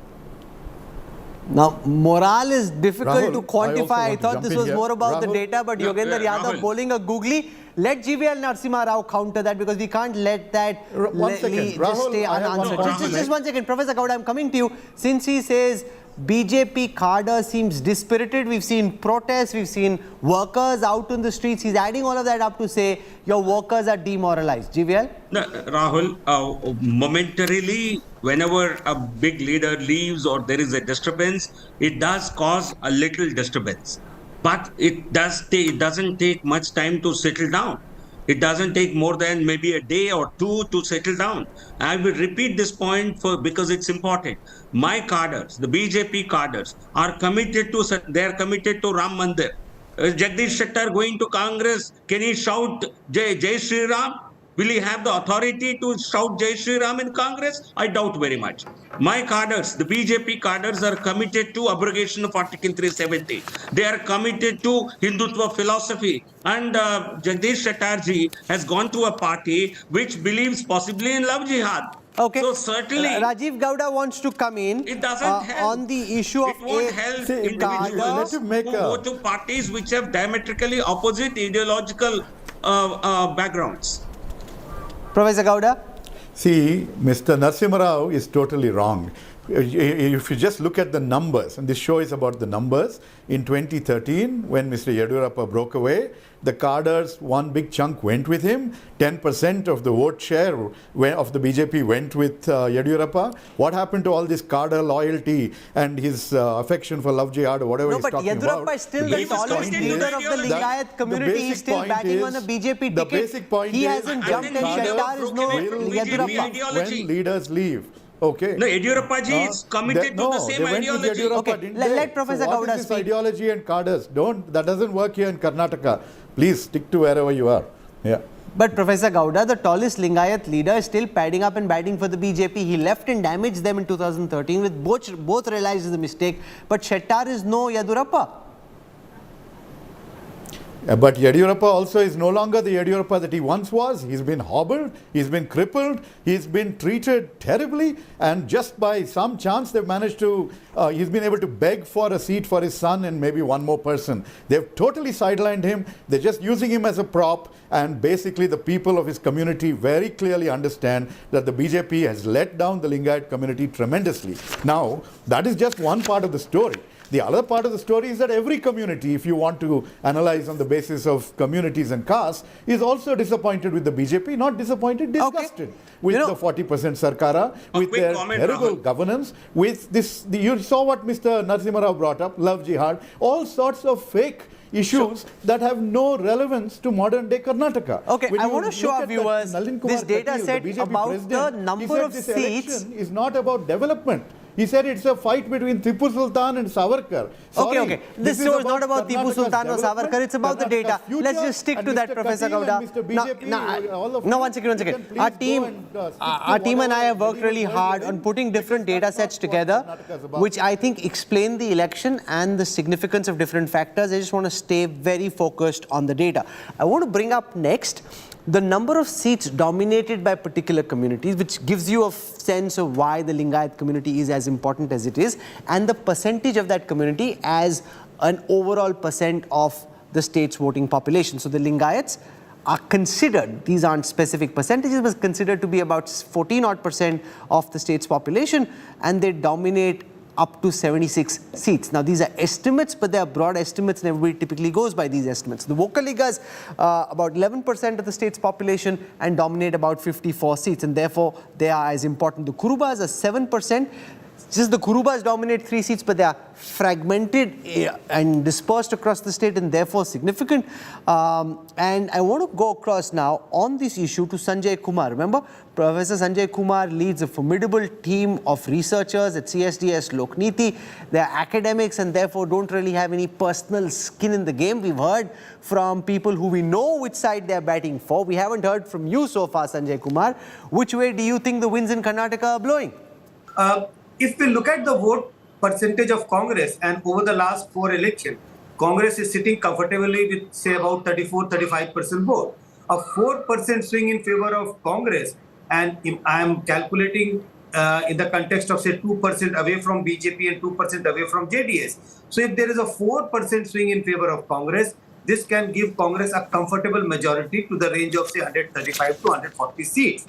Now, morale is difficult Rahul, to quantify. I thought this was more about the Rahul, data, but Yogendra Yadav Rahul. bowling a googly. Let GVL Narasimha Rao counter that, because we can't let that just Rahul, stay I have one unanswered. point. Just 1 second. Professor Gowda, I'm coming to you. Since he says BJP cadre seems dispirited, we've seen protests, we've seen workers out on the streets. He's adding all of that up to say your workers are demoralized. GVL? No, Rahul, momentarily, whenever a big leader leaves or there is a disturbance, it does cause a little disturbance. But it doesn't take much time to settle down. It doesn't take more than maybe a day or two to settle down. I will repeat this point because it's important. My cadres, the BJP cadres, are committed to Ram Mandir. Jagdish Shettar going to Congress, can he shout Jai Shri Ram? Will he have the authority to shout Jai Shri Ram in Congress? I doubt very much. My cadres, the BJP cadres, are committed to abrogation of Article 370. They are committed to Hindutva philosophy. And Jagdish Shettarji has gone to a party which believes possibly in love jihad. Okay. So certainly, Rajiv Gowda wants to come in. It doesn't help. On the issue of it won't help individuals who go to parties which have diametrically opposite ideological backgrounds. Professor Gowda? See, Mr. Narasimha Rao is totally wrong. If you just look at the numbers, and this show is about the numbers, in 2013, when Mr. Yediyurappa broke away, the cadres, one big chunk went with him. 10% of the vote share of the BJP went with Yediyurappa. What happened to all this cadre loyalty and his affection for love jihad or whatever he's talking about? No, but Yediyurappa is still the tallest leader of the Lingayat community. He's still batting on the BJP ticket. The basic point he hasn't jumped, and Shettar is no Yediyurappa. When leaders leave. Okay. No, Yediyurappa ji is committed to the same ideology. Okay, let Professor Gowda speak. speak. Ideology and cadres. That doesn't work here in Karnataka. Please stick to wherever you are. Yeah. But Professor Gowda, the tallest Lingayat leader, is still padding up and batting for the BJP. He left and damaged them in 2013, with both realized the mistake. But Shettar is no Yediyurappa. But Yediyurappa also is no longer the Yediyurappa that he once was. He's been hobbled, he's been crippled, he's been treated terribly, and just by some chance they've managed to, he's been able to beg for a seat for his son and maybe one more person. They've totally sidelined him. They're just using him as a prop, and basically the people of his community very clearly understand that the BJP has let down the Lingayat community tremendously. Now, that is just one part of the story. The other part of the story is that every community, if you want to analyze on the basis of communities and castes, is also disappointed with the BJP, not disappointed, disgusted with the 40% Sarkara, with their terrible governance, with this, you saw what Mr. Narasimha Rao brought up, love jihad, all sorts of fake issues that have no relevance to modern day Karnataka. Okay, I want to show our viewers this data set about the number of seats. Election is not about development. He said it's a fight between Tipu Sultan and Savarkar. Sorry, okay. This show is not about Tipu Sultan or Savarkar. It's about the data. Let's just stick to that, Professor Gowda. Now, one second. Our team and I have worked really hard on putting different data sets together, which I think explain the election and the significance of different factors. I just want to stay very focused on the data. I want to bring up next the number of seats dominated by particular communities, which gives you a sense of why the Lingayat community is as important as it is, and the percentage of that community as an overall percent of the state's voting population. So the Lingayats are considered, these aren't specific percentages, but considered to be about 14% of the state's population, and they dominate up to 76 seats. Now, these are estimates, but they are broad estimates, and everybody typically goes by these estimates. The Vokaligas, about 11% of the state's population, and dominate about 54 seats, and therefore they are as important. The Kurubas are 7%. just the Kurubas dominate 3 seats, but they are fragmented and dispersed across the state and therefore significant. And I want to go across now on this issue to Sanjay Kumar. Remember, Professor Sanjay Kumar leads a formidable team of researchers at CSDS Lokniti. They are academics and therefore don't really have any personal skin in the game. We've heard from people who we know which side they are batting for. We haven't heard from you so far, Sanjay Kumar. Which way do you think the winds in Karnataka are blowing? If we look at the vote percentage of Congress, and over the last 4 elections, Congress is sitting comfortably with, say, about 34-35% vote. A 4% swing in favor of Congress, and I am calculating in the context of, say, 2% away from BJP and 2% away from JDS. So if there is a 4% swing in favor of Congress, this can give Congress a comfortable majority to the range of, say, 135 to 140 seats.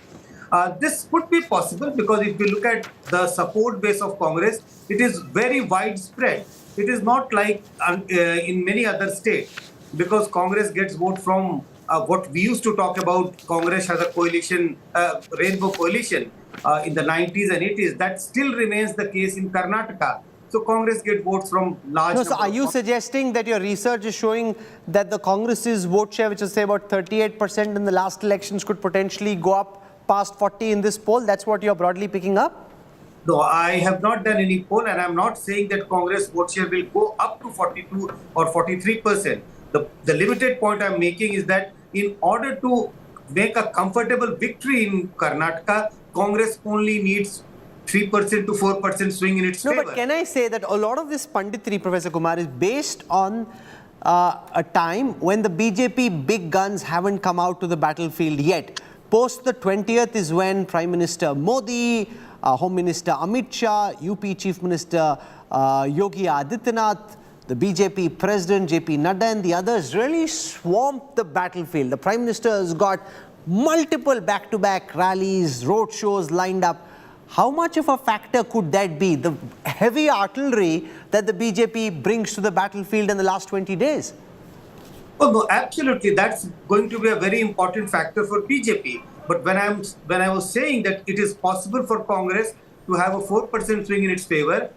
This could be possible because if we look at the support base of Congress, it is very widespread. It is not like in many other states, because Congress gets vote from what we used to talk about. Congress has a coalition, rainbow coalition in the 90s and 80s. That still remains the case in Karnataka. So Congress gets votes from large. No, so are you suggesting that your research is showing that the Congress's vote share, which is say about 38% in the last elections, could potentially go up past 40 in this poll? That's what you're broadly picking up? No, I have not done any poll, and I'm not saying that Congress vote share will go up to 42 or 43%. The limited point I'm making is that in order to make a comfortable victory in Karnataka, Congress only needs 3% to 4% swing in its favor. No, but can I say that a lot of this panditry, Professor Kumar, is based on a time when the BJP big guns haven't come out to the battlefield yet. Post the 20th is when Prime Minister Modi, Home Minister Amit Shah, UP Chief Minister Yogi Adityanath, the BJP President JP Nadda and the others really swamped the battlefield. The Prime Minister has got multiple back-to-back rallies, road shows lined up. How much of a factor could that be, the heavy artillery that the BJP brings to the battlefield in the last 20 days? Oh, no, absolutely. That's going to be a very important factor for BJP. But when I was saying that it is possible for Congress to have a 4% swing in its favor,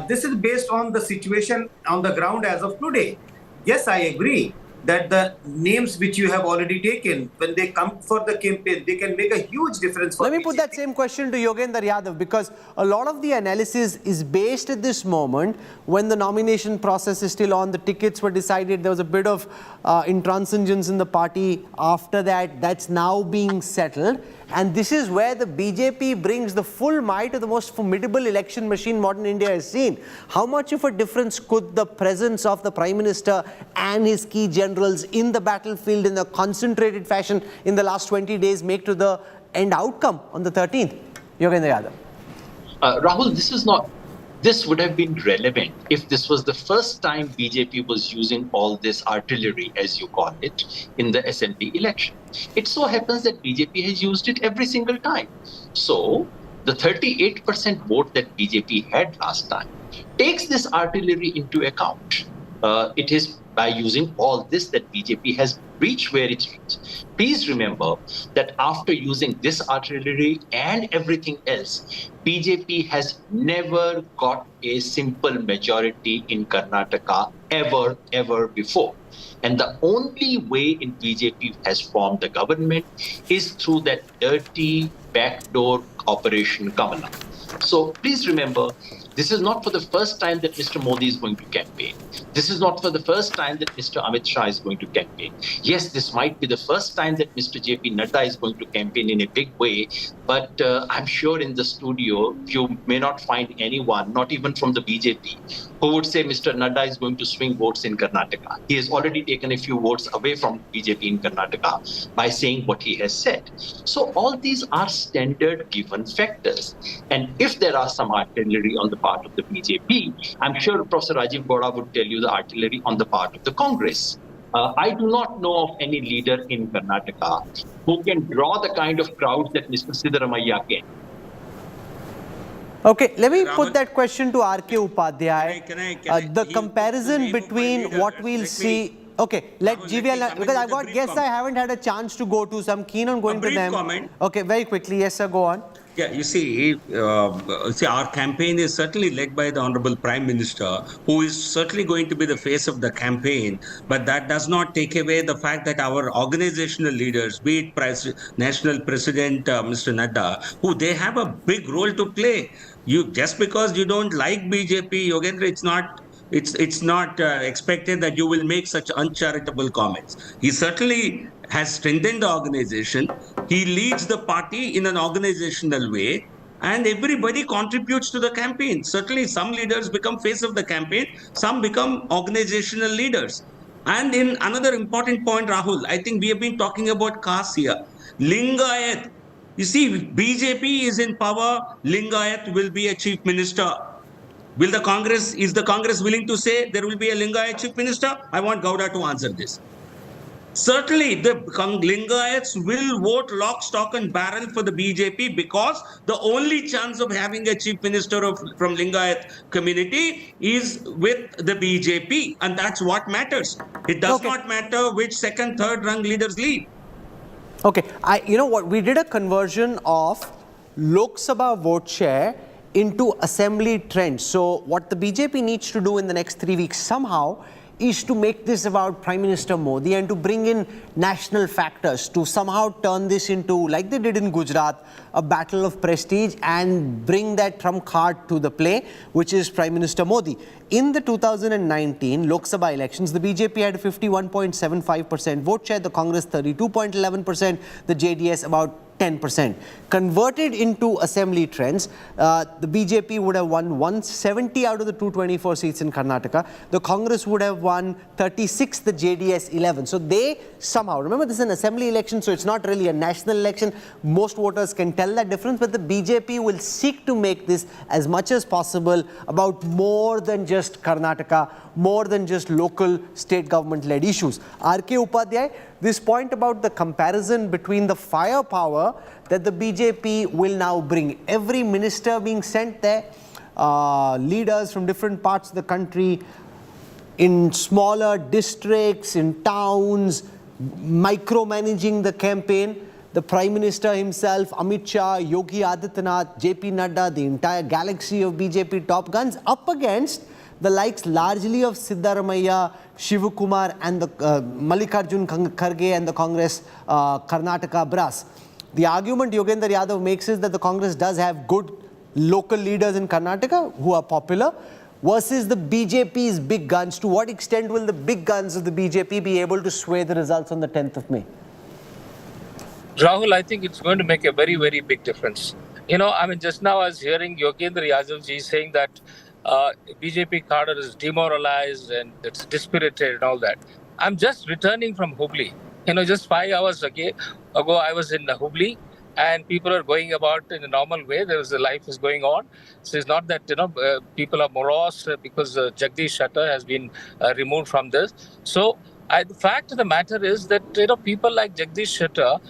this is based on the situation on the ground as of today. Yes, I agree that the names which you have already taken, when they come for the campaign, they can make a huge difference for Let me BJP. put that same question to Yogendra Yadav, because a lot of the analysis is based at this moment when the nomination process is still on. The tickets were decided. There was a bit of intransigence in the party after that. That's now being settled. And this is where the BJP brings the full might of the most formidable election machine modern India has seen. How much of a difference could the presence of the Prime Minister and his key generals in the battlefield in a concentrated fashion in the last 20 days make to the end outcome on the 13th? Yogendra Yadav. Rahul, this would have been relevant if this was the first time BJP was using all this artillery, as you call it, in the assembly election. It so happens that BJP has used it every single time. So the 38% vote that BJP had last time takes this artillery into account. It is by using all this that BJP has reached where it's reached. Please remember that after using this artillery and everything else, BJP has never got a simple majority in Karnataka ever before. And the only way in BJP has formed the government is through that dirty backdoor Operation Kamala. So please remember, this is not for the first time that Mr. Modi is going to campaign. This is not for the first time that Mr. Amit Shah is going to campaign. Yes, this might be the first time that Mr. JP Nadda is going to campaign in a big way, but I'm sure in the studio, you may not find anyone, not even from the BJP, who would say Mr. Nadda is going to swing votes in Karnataka. He has already taken a few votes away from BJP in Karnataka by saying what he has said. So all these are standard given factors. And if there are some artillery on the part of the BJP, I'm sure Professor Rajiv Gowda would tell you the artillery on the part of the Congress. I do not know of any leader in Karnataka who can draw the kind of crowds that Mr. Siddaramaiah can. Okay, let me put that question to R.K. Upadhyay. The comparison between what we'll see... Okay, let GVL... Because I've got guests I haven't had a chance to go to, so I'm keen on going to them. Comment. Okay, very quickly. Yes, sir, go on. Yeah, our campaign is certainly led by the Honorable Prime Minister, who is certainly going to be the face of the campaign. But that does not take away the fact that our organizational leaders, be it National President Mr. Nadda, who they have a big role to play. You just because you don't like BJP, Yogendra, it's not expected that you will make such uncharitable comments. He certainly has strengthened the organization. He leads the party in an organizational way, and everybody contributes to the campaign. Certainly, some leaders become face of the campaign, some become organizational leaders. And in another important point, Rahul, I think we have been talking about caste here. Lingayat. You see, BJP is in power, Lingayat will be a chief minister. Is the Congress willing to say there will be a Lingayat chief minister? I want Gowda to answer this. Certainly, the Lingayats will vote lock, stock, and barrel for the BJP because the only chance of having a chief minister from Lingayat community is with the BJP, and that's what matters. It does not matter which second, third rung leaders lead. Okay, you know what? We did a conversion of Lok Sabha vote share into assembly trends. So what the BJP needs to do in the next 3 weeks somehow is to make this about Prime Minister Modi and to bring in national factors to somehow turn this into, like they did in Gujarat, a battle of prestige and bring that trump card to the play, which is Prime Minister Modi. In the 2019 Lok Sabha elections, the BJP had 51.75% vote share, the Congress 32.11%, the JDS about 10%. Converted into assembly trends, the BJP would have won 170 out of the 224 seats in Karnataka. The Congress would have won 36, the JDS 11. So they somehow, remember this is an assembly election, so it's not really a national election. Most voters can tell that difference, but the BJP will seek to make this as much as possible about more than just Karnataka, more than just local state government-led issues. R.K. Upadhyay, this point about the comparison between the firepower that the BJP will now bring. Every minister being sent there, leaders from different parts of the country, in smaller districts, in towns, micromanaging the campaign. The Prime Minister himself, Amit Shah, Yogi Adityanath, JP Nadda, the entire galaxy of BJP top guns up against the likes largely of Siddaramaiah, Shivakumar and the Mallikarjun Kharge and the Congress Karnataka brass. The argument Yogendra Yadav makes is that the Congress does have good local leaders in Karnataka who are popular versus the BJP's big guns. To what extent will the big guns of the BJP be able to sway the results on the 10th of May? Rahul, I think it's going to make a very, very big difference. Just now I was hearing Yogendra Yadav ji saying that BJP cadre is demoralized and it's dispirited and all that. I'm just returning from Hubli. Just 5 hours ago I was in Hubli and people are going about in a normal way. Life is going on. So it's not that, people are morose because Jagdish Shettar has been removed from this. So the fact of the matter is that, people like Jagdish Shettar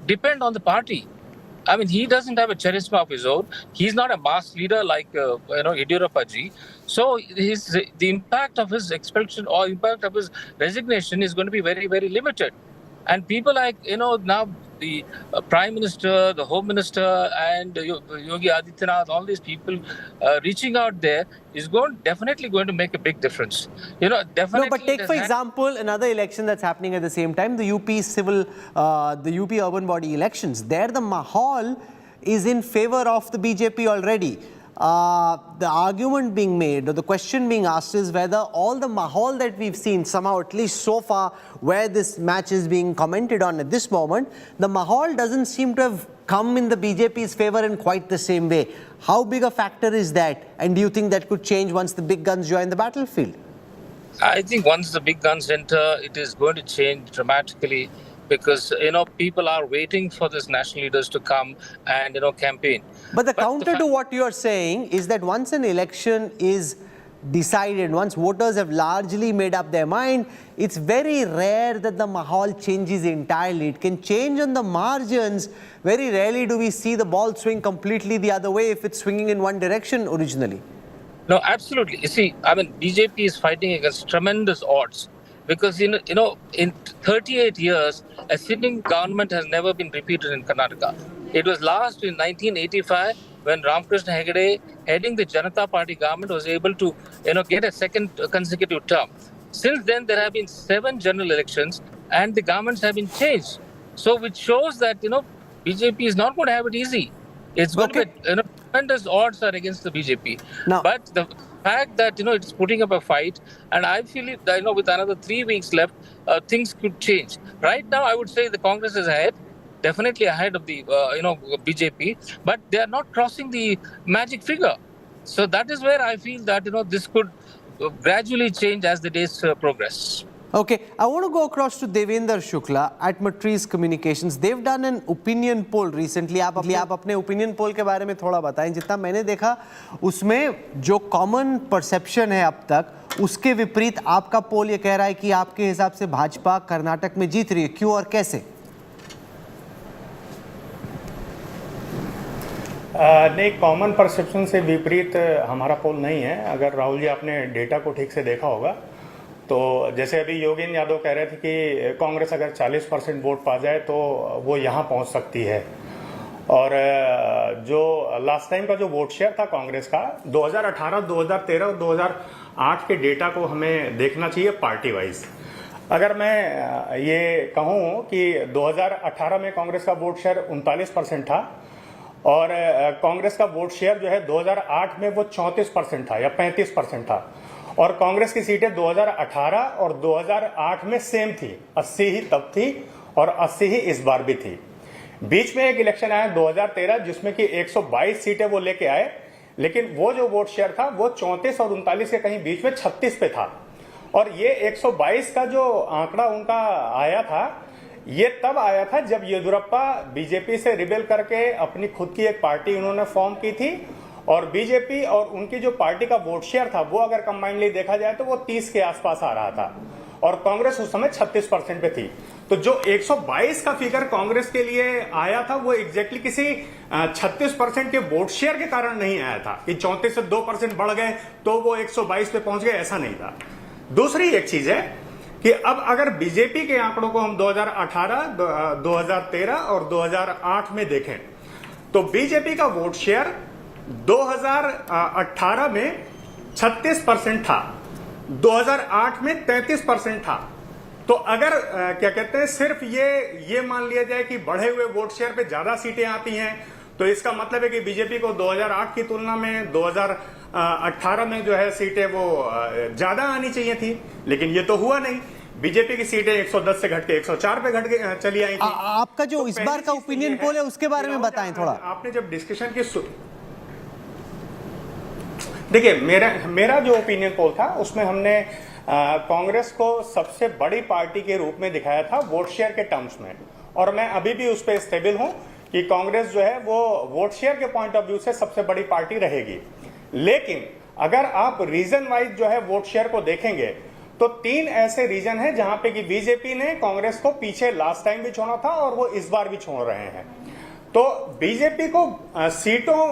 depend on the party. He doesn't have a charisma of his own. He's not a mass leader like, Yediyurappa ji. So the impact of his expulsion or impact of his resignation is going to be very, very limited. And people like, now the Prime Minister, the Home Minister and Yogi Adityanath, all these people reaching out there is definitely going to make a big difference. Definitely. No, but take for example another election that's happening at the same time, the UP urban body elections. There the mahal is in favor of the BJP already. The argument being made or the question being asked is whether all the mahal that we've seen somehow, at least so far where this match is being commented on at this moment, the mahal doesn't seem to have come in the BJP's favor in quite the same way. How big a factor is that? And do you think that could change once the big guns join the battlefield? I think once the big guns enter, it is going to change dramatically because, people are waiting for these national leaders to come and, campaign. But the counter to what you are saying is that once an election is decided, once voters have largely made up their mind, it's very rare that the mahal changes entirely. It can change on the margins. Very rarely do we see the ball swing completely the other way if it's swinging in one direction originally. No, absolutely. You see, BJP is fighting against tremendous odds because, in 38 years, a sitting government has never been repeated in Karnataka. It was last in 1985 when Ramakrishna Hegde, heading the Janata Party government, was able to, get a second consecutive term. Since then, there have been 7 general elections, and the governments have been changed. So, which shows that BJP is not going to have it easy. It's going to be tremendous odds are against the BJP. But the fact that it's putting up a fight, and I feel that with another 3 weeks left, things could change. Right now, I would say the Congress is ahead. Definitely ahead of the BJP, but they are not crossing the magic figure. So that is where I feel that this could gradually change as the days progress. Okay, I want to go across to Devendra Shukla at Matrice Communications. They've done an opinion poll recently. आप अपने opinion poll के बारे में थोड़ा बताएं. जितना मैंने देखा उसमें जो common perception है अब तक उसके विपरीत आपका पोल ये कह रहा है कि आपके हिसाब से भाजपा कर्नाटक में जीत रही है. क्यों और कैसे? नहीं, कॉमन परसेप्शन से विपरीत हमारा पोल नहीं है. अगर राहुल जी आपने डेटा को ठीक से देखा होगा तो जैसे अभी योगेंद्र यादव कह रहे थे कि कांग्रेस अगर 40% वोट पा जाए तो वो यहाँ पहुँच सकती है. और जो लास्ट टाइम का जो वोट शेयर था कांग्रेस का 2018, 2013 और 2008 के डेटा को हमें देखना चाहिए पार्टी वाइज. अगर मैं ये कहूँ कि 2018 में कांग्रेस का वोट शेयर 39% था और कांग्रेस का वोट शेयर जो है 2008 में वो 34% था या 35% था. और कांग्रेस की सीटें 2018 और 2008 में सेम थी, 80 ही तब थी और 80 ही इस बार भी थी. बीच में एक इलेक्शन आया 2013 जिसमें कि 122 सीटें वो लेके आए, लेकिन वो जो वोट शेयर था वो 34 और 39 के कहीं बीच में 36 पे था. और ये 122 का जो आंकड़ा उनका आया था ये तब आया था जब येदियुरप्पा बीजेपी से रिबेल करके अपनी खुद की एक पार्टी उन्होंने फॉर्म की थी. और बीजेपी और उनकी जो पार्टी का वोट शेयर था वो अगर कंबाइंडली देखा जाए तो वो 30 के आसपास आ रहा था और कांग्रेस उस समय 36% पे थी. तो जो 122 का फिगर कांग्रेस के लिए आया था वो एग्जैक्टली किसी 36% के वोट शेयर के कारण नहीं आया था कि 34 से 2% बढ़ गए तो वो 122 पे पहुंच गए, ऐसा नहीं था. दूसरी एक चीज है कि अब अगर बीजेपी के आंकड़ों को हम 2018, 2013 और 2008 में देखें तो बीजेपी का वोट शेयर 2018 में 36% था, 2008 में 33% था. तो अगर क्या कहते हैं सिर्फ ये मान लिया जाए कि बढ़े हुए वोट शेयर पे ज्यादा सीटें आती हैं तो इसका मतलब है कि बीजेपी को 2008 की तुलना में 2018 में जो है सीटें वो ज्यादा आनी चाहिए थी, लेकिन ये तो हुआ नहीं. बीजेपी की सीटें 110 से घट के 104 पे घट के चली आई थी. आपका जो तो इस बार का ओपिनियन पोल है उसके बारे में बताएं थोड़ा. आपने जब डिस्कशन की देखिए मेरा जो ओपिनियन पोल था उसमें हमने कांग्रेस को सबसे बड़ी पार्टी के रूप में दिखाया था वोट शेयर के टर्म्स में. और मैं अभी भी उस पर स्टेबल हूं कि कांग्रेस जो है वो वोट शेयर के पॉइंट ऑफ व्यू से सबसे बड़ी पार्टी रहेगी. लेकिन अगर आप रीजन वाइज जो है वोट शेयर को देखेंगे तो 3 ऐसे रीजन हैं जहां पे कि बीजेपी ने कांग्रेस को पीछे लास्ट टाइम भी छोड़ा था और वो इस बार भी छोड़ रहे हैं. तो बीजेपी को सीटों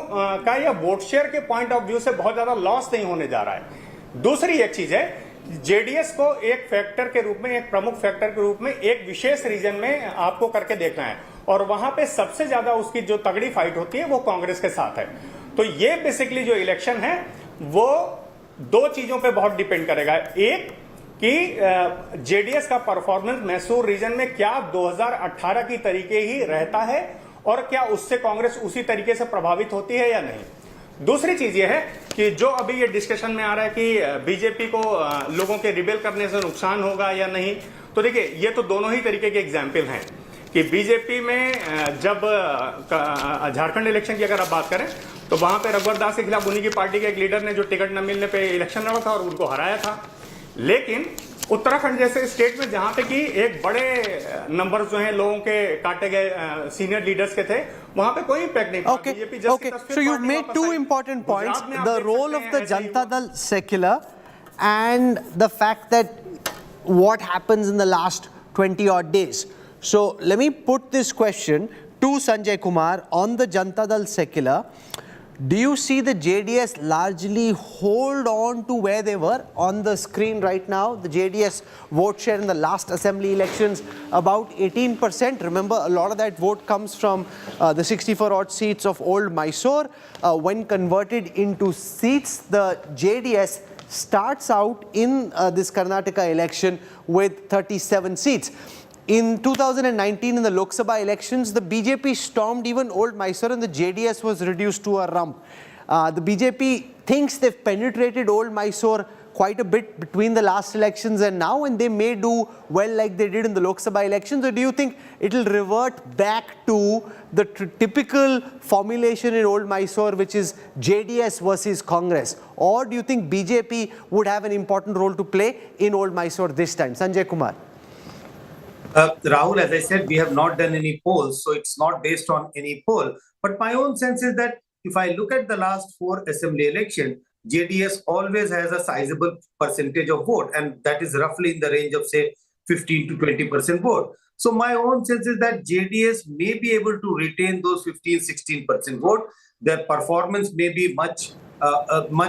का या वोट शेयर के पॉइंट ऑफ व्यू से बहुत ज्यादा लॉस नहीं होने जा रहा है. दूसरी एक चीज है जेडीएस को एक फैक्टर के रूप में, एक प्रमुख फैक्टर के रूप में एक विशेष रीजन में आपको करके देखना है और वहां पे सबसे ज्यादा उसकी जो तगड़ी फाइट होती है वो कांग्रेस के साथ है. तो ये बेसिकली जो इलेक्शन है वो 2 चीजों पे बहुत डिपेंड करेगा. एक कि जेडीएस का परफॉर्मेंस मैसूर रीजन में क्या 2018 की तरीके ही रहता है और क्या उससे कांग्रेस उसी तरीके से प्रभावित होती है या नहीं. दूसरी चीज यह है कि जो अभी ये डिस्कशन में आ रहा है कि बीजेपी को लोगों के रिबेल करने से नुकसान होगा या नहीं, तो देखिए ये तो दोनों ही तरीके के एग्जाम्पल हैं कि बीजेपी में जब झारखंड इलेक्शन की अगर आप बात करें तो वहां पे रघुवर दास के खिलाफ उन्हीं की पार्टी के एक लीडर ने जो टिकट न मिलने पे इलेक्शन लड़ा था और उनको हराया था. लेकिन उत्तराखंड जैसे स्टेट में जहां पे कि एक बड़े नंबर जो हैं लोगों के काटे गए सीनियर लीडर्स के थे, वहां पे कोई इम्पैक्ट नहीं. Okay. So you made 2 important points: the role of the Janata Dal secular and the fact that what happens in the last 20 odd days. So let me put this question to Sanjay Kumar on the Janata Dal secular. Do you see the JDS largely hold on to where they were? On the screen right now, the JDS vote share in the last assembly elections, about 18%. Remember, a lot of that vote comes from the 64 odd seats of old Mysore. When converted into seats, the JDS starts out in this Karnataka election with 37 seats. In 2019, in the Lok Sabha elections, the BJP stormed even old Mysore and the JDS was reduced to a rump. The BJP thinks they've penetrated old Mysore quite a bit between the last elections and now, and they may do well like they did in the Lok Sabha elections. Or do you think it'll revert back to the typical formulation in old Mysore, which is JDS versus Congress? Or do you think BJP would have an important role to play in old Mysore this time? Sanjay Kumar. Rahul, as I said, we have not done any polls, so it's not based on any poll. But my own sense is that if I look at the last 4 assembly elections, JDS always has a sizable percentage of vote, and that is roughly in the range of, say, 15 to 20% vote. So my own sense is that JDS may be able to retain those 15-16% vote. Their performance may be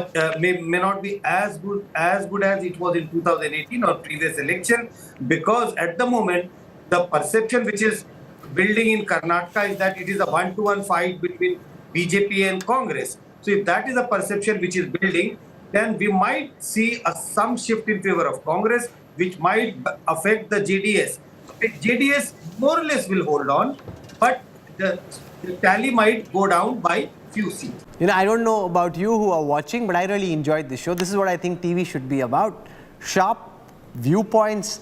may not be as good as it was in 2018 or previous election, because at the moment the perception which is building in Karnataka is that it is a 1-to-1 fight between BJP and Congress. So if that is a perception which is building, then we might see some shift in favor of Congress, which might affect the JDS. JDS more or less will hold on, but the tally might go down by few seats. You know, I don't know about you who are watching, but I really enjoyed this show. This is what I think TV should be about. Sharp viewpoints,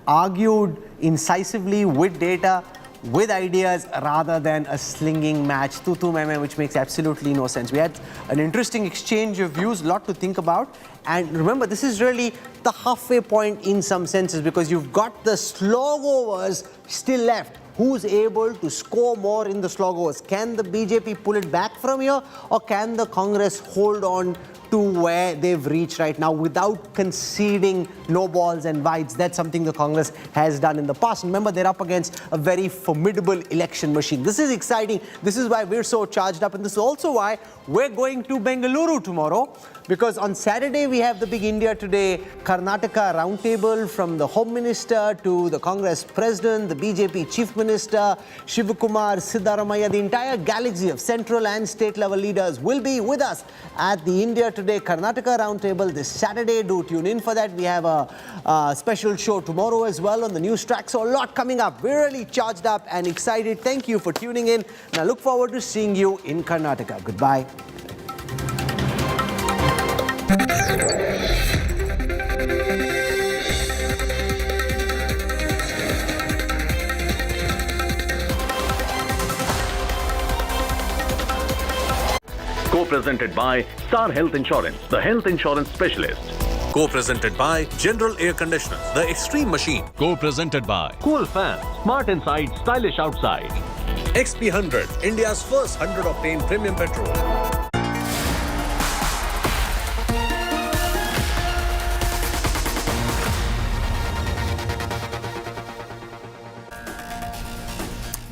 argued incisively with data, with ideas, rather than a slinging match, tu meme, which makes absolutely no sense. We had an interesting exchange of views, a lot to think about. And remember, this is really the halfway point in some senses, because you've got the slog overs still left. Who's able to score more in the slog overs? Can the BJP pull it back from here, or can the Congress hold on to where they've reached right now without conceding no balls and wides? That's something the Congress has done in the past. Remember, they're up against a very formidable election machine. This is exciting. This is why we're so charged up, and this is also why we're going to Bengaluru tomorrow, because on Saturday we have the big India Today Karnataka roundtable, from the Home Minister to the Congress President, the BJP Chief Minister, Shivakumar, Siddaramaiah. The entire galaxy of central and state level leaders will be with us at the India Today Karnataka roundtable this Saturday. Do tune in for that. We have a special show tomorrow as well on the Newstrack. So a lot coming up. We're really charged up and excited. Thank you for tuning in, and I look forward to seeing you in Karnataka. Goodbye. Co-presented by Star Health Insurance, the health insurance specialist. Co-presented by General Air Conditioners, the extreme machine. Co-presented by Cool fans, smart inside, stylish outside. XP100, India's first 100-octane premium petrol.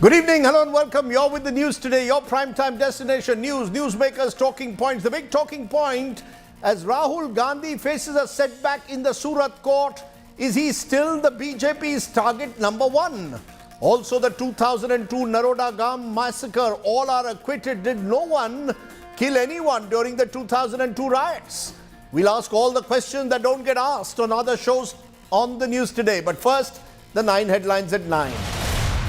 Good evening, hello and welcome. You're with the news today, your primetime destination. News, newsmakers, talking points. The big talking point, as Rahul Gandhi faces a setback in the Surat court, is he still the BJP's target number 1? Also, the 2002 Naroda Gam massacre, all are acquitted. Did no one kill anyone during the 2002 riots? We'll ask all the questions that don't get asked on other shows on the news today. But first, the 9 headlines at 9.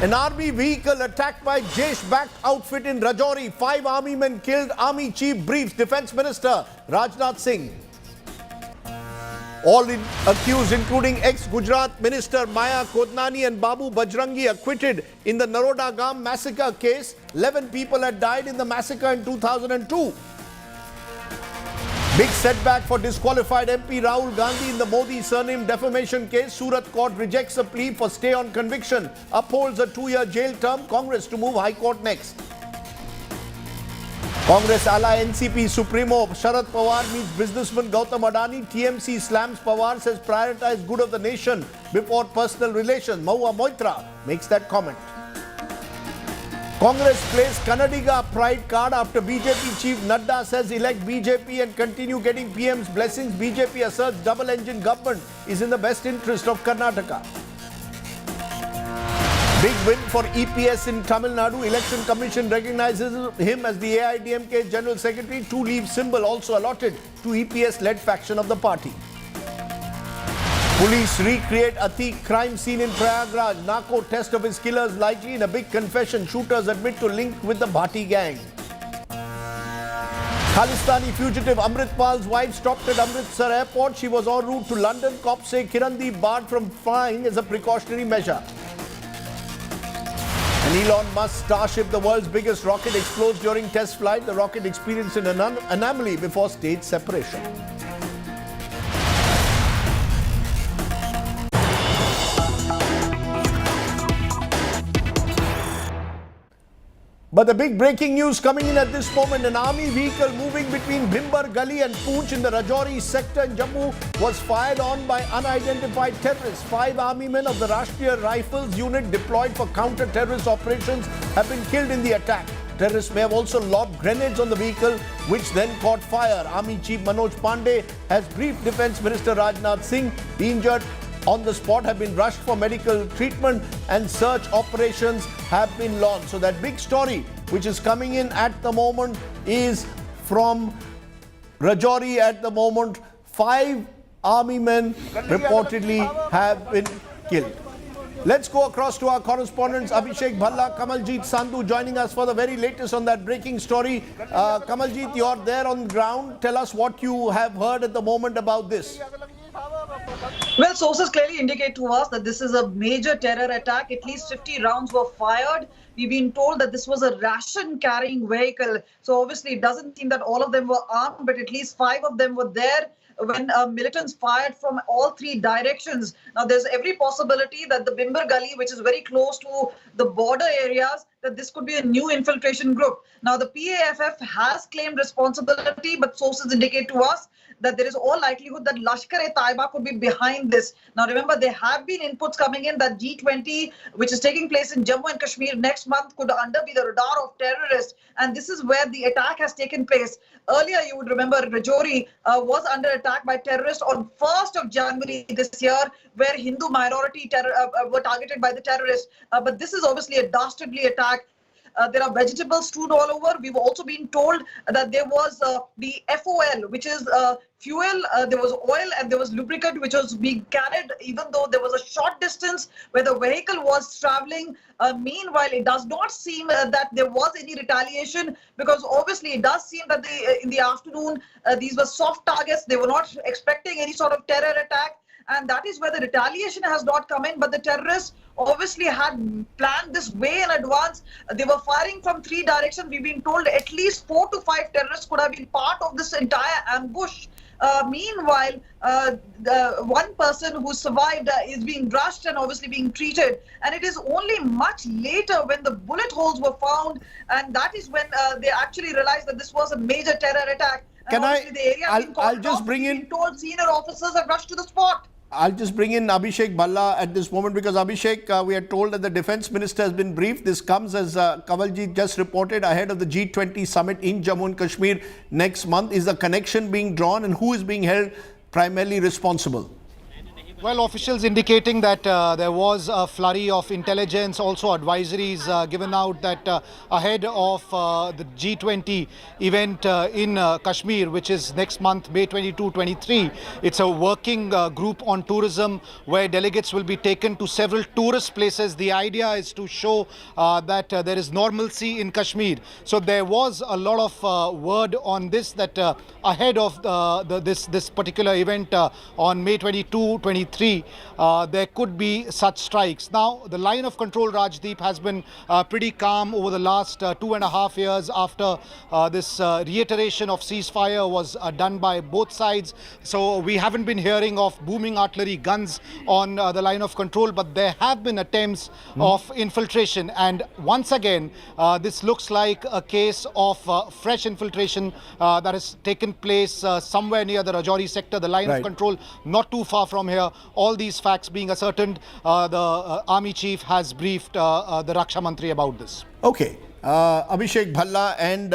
An army vehicle attacked by Jaish-backed outfit in Rajouri. 5 army men killed. Army chief briefs Defence Minister Rajnath Singh. All accused, including ex-Gujarat Minister Maya Kodnani and Babu Bajrangi, acquitted in the Naroda Gam massacre case. 11 people had died in the massacre in 2002. Big setback for disqualified MP Rahul Gandhi in the Modi surname defamation case. Surat court rejects a plea for stay on conviction. Upholds a 2-year jail term. Congress to move High Court next. Congress ally NCP Supremo Sharad Pawar meets businessman Gautam Adani. TMC slams Pawar, says prioritize good of the nation before personal relations. Mahua Moitra makes that comment. Congress plays Kannadiga pride card after BJP chief Nadda says elect BJP and continue getting PM's blessings. BJP asserts double-engine government is in the best interest of Karnataka. Big win for EPS in Tamil Nadu. Election Commission recognizes him as the AIDMK General Secretary. Two-leaf symbol also allotted to EPS-led faction of the party. Police recreate Atik crime scene in Prayagraj. Narco test of his killers likely in a big confession. Shooters admit to link with the Bhati gang. Khalistani fugitive Amritpal's wife stopped at Amritsar airport. She was en route to London. Cops say Kirandeep barred from flying as a precautionary measure. And Elon Musk's Starship, the world's biggest rocket, explodes during test flight. The rocket experienced an anomaly before stage separation. But the big breaking news coming in at this moment, an army vehicle moving between Bhimbar Gali and Poonch in the Rajouri sector in Jammu was fired on by unidentified terrorists. 5 army men of the Rashtriya Rifles unit deployed for counter-terrorist operations have been killed in the attack. Terrorists may have also lobbed grenades on the vehicle, which then caught fire. Army Chief Manoj Pandey has briefed Defence Minister Rajnath Singh. The injured on the spot have been rushed for medical treatment and search operations have been launched. So that big story which is coming in at the moment is from Rajouri at the moment. 5 army men reportedly have been killed. Let's go across to our correspondents Abhishek Bhalla, Kamaljeet Sandhu joining us for the very latest on that breaking story. Kamaljeet, you're there on the ground. Tell us what you have heard at the moment about this. Well, sources clearly indicate to us that this is a major terror attack. At least 50 rounds were fired. We've been told that this was a ration-carrying vehicle. So obviously it doesn't seem that all of them were armed, but at least 5 of them were there when militants fired from all 3 directions. Now, there's every possibility that the Bhimbar Gali, which is very close to the border areas, that this could be a new infiltration group. Now, the PAFF has claimed responsibility, but sources indicate to us that there is all likelihood that Lashkar-e-Taiba could be behind this. Now, remember, there have been inputs coming in that G20, which is taking place in Jammu and Kashmir next month, could be the radar of terrorists. And this is where the attack has taken place. Earlier, you would remember, Rajouri was under attack by terrorists on 1st of January this year, where Hindu minority were targeted by the terrorists. But this is obviously a dastardly attack. There are vegetables strewn all over. We've also been told that there was the FOL, which is fuel, there was oil and there was lubricant which was being carried even though there was a short distance where the vehicle was traveling. Meanwhile, it does not seem that there was any retaliation, because obviously it does seem that in the afternoon these were soft targets. They were not expecting any sort of terror attack. And that is where the retaliation has not come in. But the terrorists obviously had planned this way in advance. They were firing from 3 directions. We've been told at least 4 to 5 terrorists could have been part of this entire ambush. Meanwhile, one person who survived is being rushed and obviously being treated. And it is only much later when the bullet holes were found. And that is when they actually realized that this was a major terror attack. And I'll just bring in... told senior officers have rushed to the spot. I'll just bring in Abhishek Bhalla at this moment, because Abhishek, we are told that the defense minister has been briefed. This comes as Kavalji just reported ahead of the G20 summit in Jammu and Kashmir next month. Is the connection being drawn, and who is being held primarily responsible? Well, officials indicating that there was a flurry of intelligence, also advisories given out that ahead of the G20 event in Kashmir, which is next month, May 22-23. It's a working group on tourism where delegates will be taken to several tourist places. The idea is to show that there is normalcy in Kashmir. So there was a lot of word on this, that ahead of this particular event on May 22-23, there could be such strikes. Now, the line of control, Rajdeep, has been pretty calm over the last 2.5 years after this reiteration of ceasefire was done by both sides. So we haven't been hearing of booming artillery guns on the line of control, but there have been attempts of infiltration. And once again, this looks like a case of fresh infiltration that has taken place somewhere near the Rajouri sector, the line of control not too far from here. All these facts being ascertained, the army chief has briefed the Raksha Mantri about this. Okay. Abhishek Bhalla and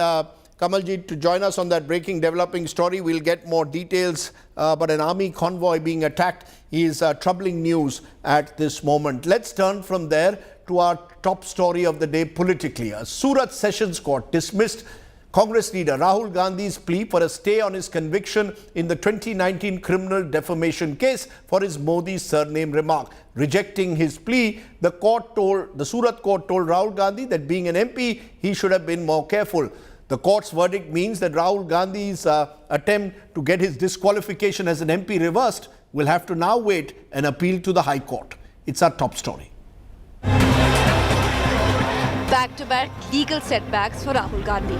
Kamalji to join us on that breaking, developing story. We'll get more details, but an army convoy being attacked is troubling news at this moment. Let's turn from there to our top story of the day politically. A Surat Sessions Court dismissed Congress leader Rahul Gandhi's plea for a stay on his conviction in the 2019 criminal defamation case for his Modi surname remark. Rejecting his plea, the Surat court told Rahul Gandhi that being an MP, he should have been more careful. The court's verdict means that Rahul Gandhi's attempt to get his disqualification as an MP reversed will have to now wait and appeal to the High Court. It's our top story. Back-to-back legal setbacks for Rahul Gandhi.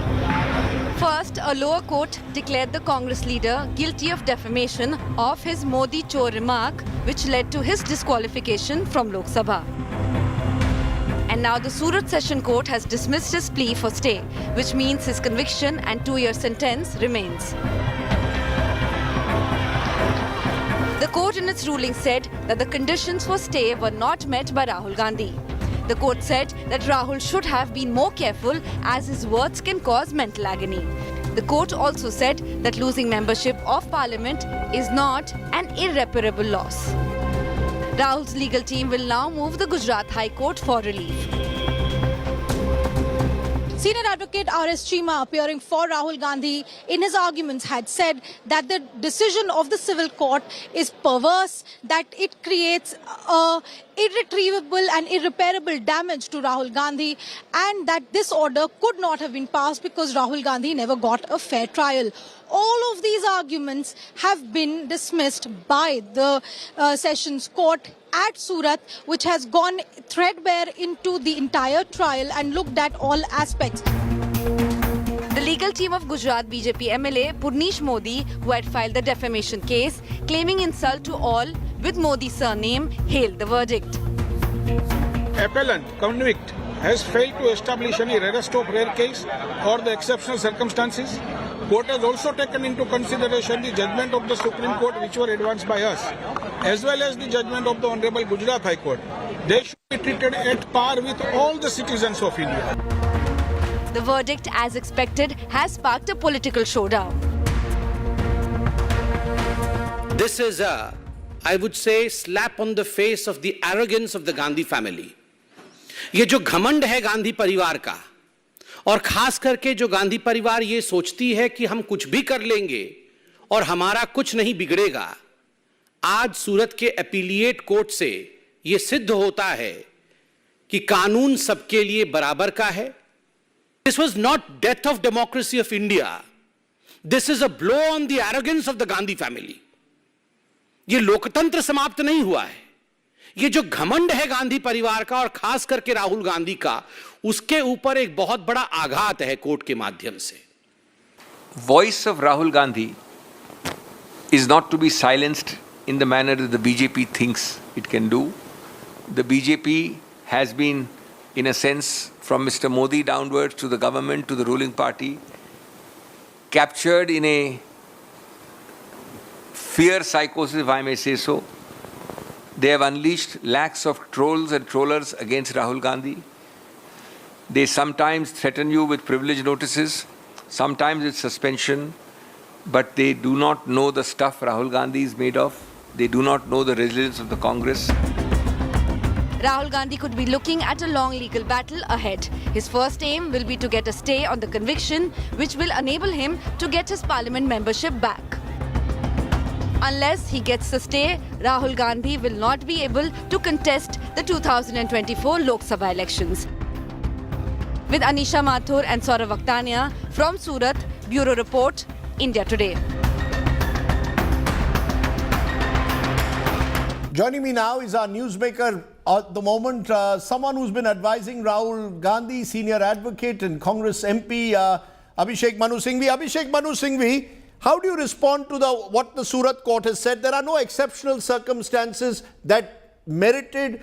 First, a lower court declared the Congress leader guilty of defamation of his Modi chor remark, which led to his disqualification from Lok Sabha. And now the Surat Session Court has dismissed his plea for stay, which means his conviction and 2-year sentence remains. The court in its ruling said that the conditions for stay were not met by Rahul Gandhi. The court said that Rahul should have been more careful as his words can cause mental agony. The court also said that losing membership of parliament is not an irreparable loss. Rahul's legal team will now move the Gujarat High Court for relief. Senior advocate R.S. Chima, appearing for Rahul Gandhi, in his arguments had said that the decision of the civil court is perverse, that it creates irretrievable and irreparable damage to Rahul Gandhi, and that this order could not have been passed because Rahul Gandhi never got a fair trial. All of these arguments have been dismissed by the Sessions Court at Surat, which has gone threadbare into the entire trial and looked at all aspects. The legal team of Gujarat BJP MLA Purnish Modi, who had filed the defamation case, claiming insult to all with Modi's surname, hailed the verdict. Appellant convict has failed to establish any rarest of rare case or the exceptional circumstances. Court has also taken into consideration the judgment of the Supreme Court which were advanced by us, as well as the judgment of the Honorable Gujarat High Court. They should be treated at par with all the citizens of India. The verdict, as expected, has sparked a political showdown. This is I would say, slap on the face of the arrogance of the Gandhi family. ये जो घमंड है गांधी परिवार का, और खास करके जो गांधी परिवार ये सोचती है कि हम कुछ भी कर लेंगे और हमारा कुछ नहीं बिगड़ेगा, आज सूरत के अपीलिएट कोर्ट से ये सिद्ध होता है कि कानून सबके लिए बराबर का है. This was not death of democracy of India. This is a blow on the arrogance of the Gandhi family. ये लोकतंत्र समाप्त नहीं हुआ है. ये जो घमंड है गांधी परिवार का और खास करके राहुल गांधी का, उसके ऊपर एक बहुत बड़ा आघात है कोर्ट के माध्यम से. Voice of Rahul Gandhi is not to be silenced in the manner that the BJP thinks it can do. The BJP has been, in a sense, from Mr. Modi downwards to the government, to the ruling party, captured in a fear psychosis, if I may say so. They have unleashed lakhs of trolls and trollers against Rahul Gandhi. They sometimes threaten you with privilege notices, sometimes with suspension, but they do not know the stuff Rahul Gandhi is made of. They do not know the resilience of the Congress. Rahul Gandhi could be looking at a long legal battle ahead. His first aim will be to get a stay on the conviction, which will enable him to get his parliament membership back. Unless he gets the stay, Rahul Gandhi will not be able to contest the 2024 Lok Sabha elections. With Anisha Mathur and Saurav Akhtania from Surat, Bureau Report, India Today. Joining me now is our newsmaker at the moment, someone who's been advising Rahul Gandhi, senior advocate and Congress MP, Abhishek Manu Singhvi. Abhishek Manu Singhvi, how do you respond to what the Surat court has said? There are no exceptional circumstances that merited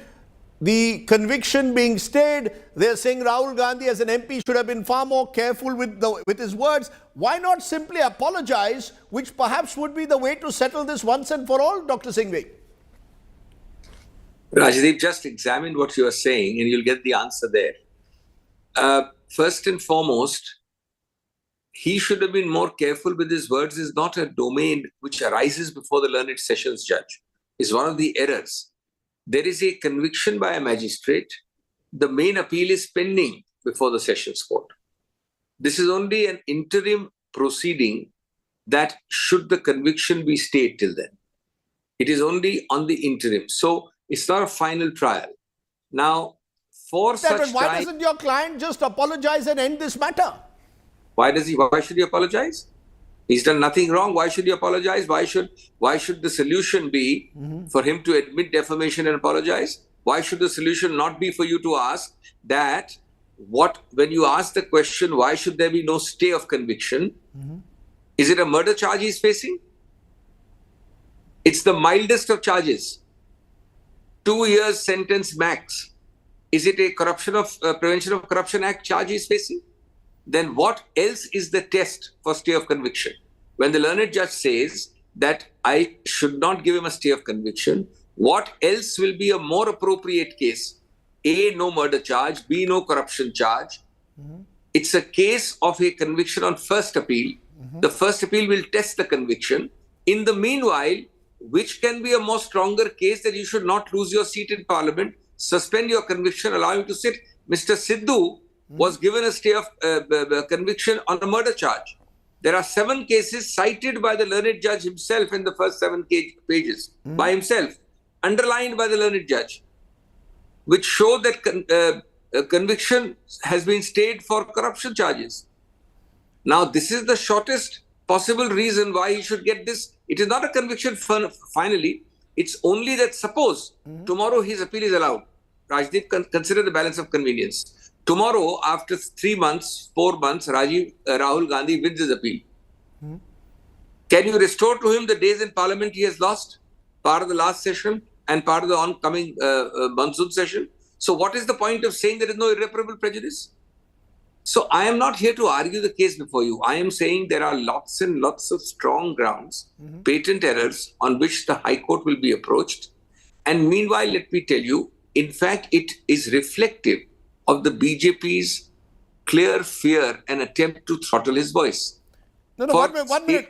the conviction being stayed. They're saying Rahul Gandhi as an MP should have been far more careful with his words. Why not simply apologize, which perhaps would be the way to settle this once and for all, Dr. Singhvi? Rajdeep, just examine what you are saying and you'll get the answer there. first and foremost, he should have been more careful with his words. Is not a domain which arises before the learned sessions judge. Is one of the errors. There is a conviction by a magistrate. The main appeal is pending before the sessions court. This is only an interim proceeding that should the conviction be stayed till then. It is only on the interim. So it's not a final trial. Now, for such why time, doesn't your client just apologize and end this matter? why should he apologize? He's done nothing wrong. Why should he apologize? Why should the solution be for him to admit defamation and apologize? Why should the solution not be for you to ask that when you ask the question, why should there be no stay of conviction? Is it a murder charge he's facing? It's the mildest of charges. 2 years sentence max. Is it a Prevention of Corruption Act charge he's facing? Then what else is the test for stay of conviction? When the learned judge says that I should not give him a stay of conviction, what else will be a more appropriate case? A, no murder charge. B, no corruption charge. It's a case of a conviction on first appeal. The first appeal will test the conviction. In the meanwhile, which can be a more stronger case that you should not lose your seat in parliament, suspend your conviction, allow him to sit. Mr. Sidhu was given a stay of conviction on a murder charge. There are 7 cases cited by the learned judge himself in the first 7 pages, by himself, underlined by the learned judge, which show that conviction has been stayed for corruption charges. Now, this is the shortest possible reason why he should get this. It is not a conviction finally. It's only that suppose tomorrow his appeal is allowed. Rajdeep, consider the balance of convenience. Tomorrow, after 3 months, 4 months, Rahul Gandhi wins his appeal. Can you restore to him the days in parliament he has lost? Part of the last session and part of the oncoming monsoon session. So what is the point of saying there is no irreparable prejudice? So I am not here to argue the case before you. I am saying there are lots and lots of strong grounds, patent errors on which the High Court will be approached. And meanwhile, let me tell you, in fact, it is reflective of the BJP's clear fear and attempt to throttle his voice. No, one minute.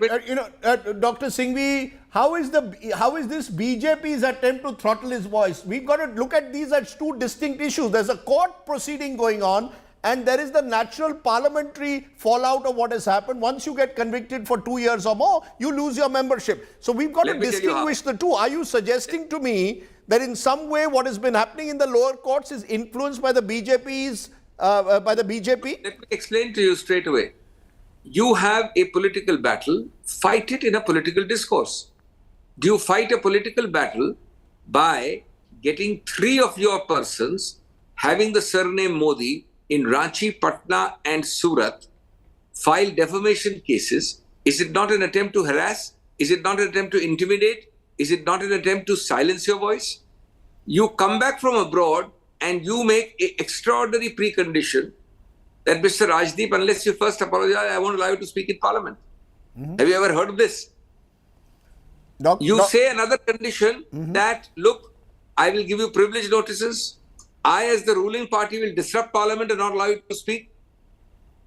Dr. Singhvi, how is this BJP's attempt to throttle his voice? We've got to look at these as 2 distinct issues. There's a court proceeding going on, and there is the natural parliamentary fallout of what has happened. Once you get convicted for 2 years or more, you lose your membership. So we've got to distinguish the two. Are you suggesting to me that in some way what has been happening in the lower courts is influenced by the BJP? Let me explain to you straight away. You have a political battle, fight it in a political discourse. Do you fight a political battle by getting 3 of your persons having the surname Modi in Ranchi, Patna and Surat file defamation cases? Is it not an attempt to harass? Is it not an attempt to intimidate? Is it not an attempt to silence your voice? You come back from abroad and you make an extraordinary precondition that Mr. Rajdeep, unless you first apologize, I won't allow you to speak in parliament. Have you ever heard of this? Say another condition that, look, I will give you privilege notices. I, as the ruling party, will disrupt parliament and not allow you to speak.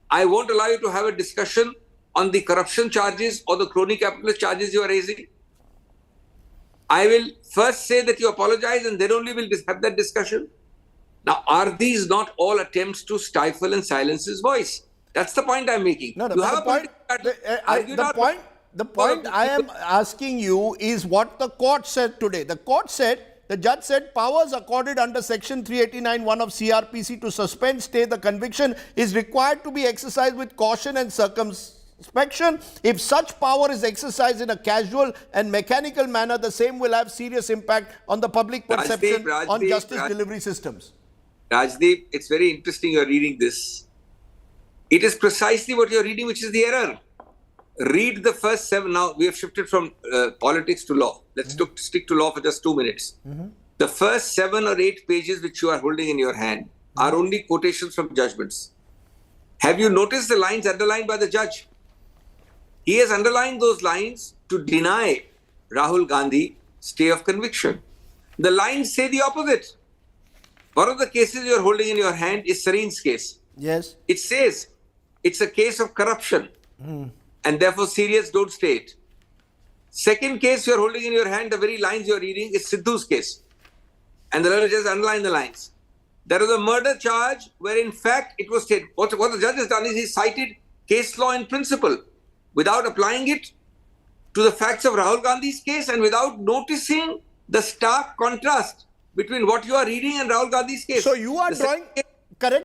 I won't allow you to have a discussion on the corruption charges or the crony capitalist charges you are raising. I will first say that you apologize and then only will have that discussion. Now, are these not all attempts to stifle and silence his voice? That's the point I'm making. The point I am asking you is what the court said today. The judge said powers accorded under section 389(1) of CRPC to suspend, stay the conviction is required to be exercised with caution and circumspection. If such power is exercised in a casual and mechanical manner, the same will have serious impact on the public perception on justice delivery systems. Rajdeep, it's very interesting you're reading this. It is precisely what you're reading which is the error. Read the first 7. Now, we have shifted from politics to law. Let's stick to law for just 2 minutes. The first 7 or 8 pages which you are holding in your hand are only quotations from judgments. Have you noticed the lines underlined by the judge? He has underlined those lines to deny Rahul Gandhi stay of conviction. The lines say the opposite. One of the cases you are holding in your hand is Sareen's case. Yes. It says it's a case of corruption and therefore serious, don't state. Second case you're holding in your hand, the very lines you're reading, is Sidhu's case. And the learned judge underlined the lines. There was a murder charge where in fact it was stated. What the judge has done is he cited case law in principle without applying it to the facts of Rahul Gandhi's case and without noticing the stark contrast between what you are reading and Rahul Gandhi's case. So you are The drawing. second case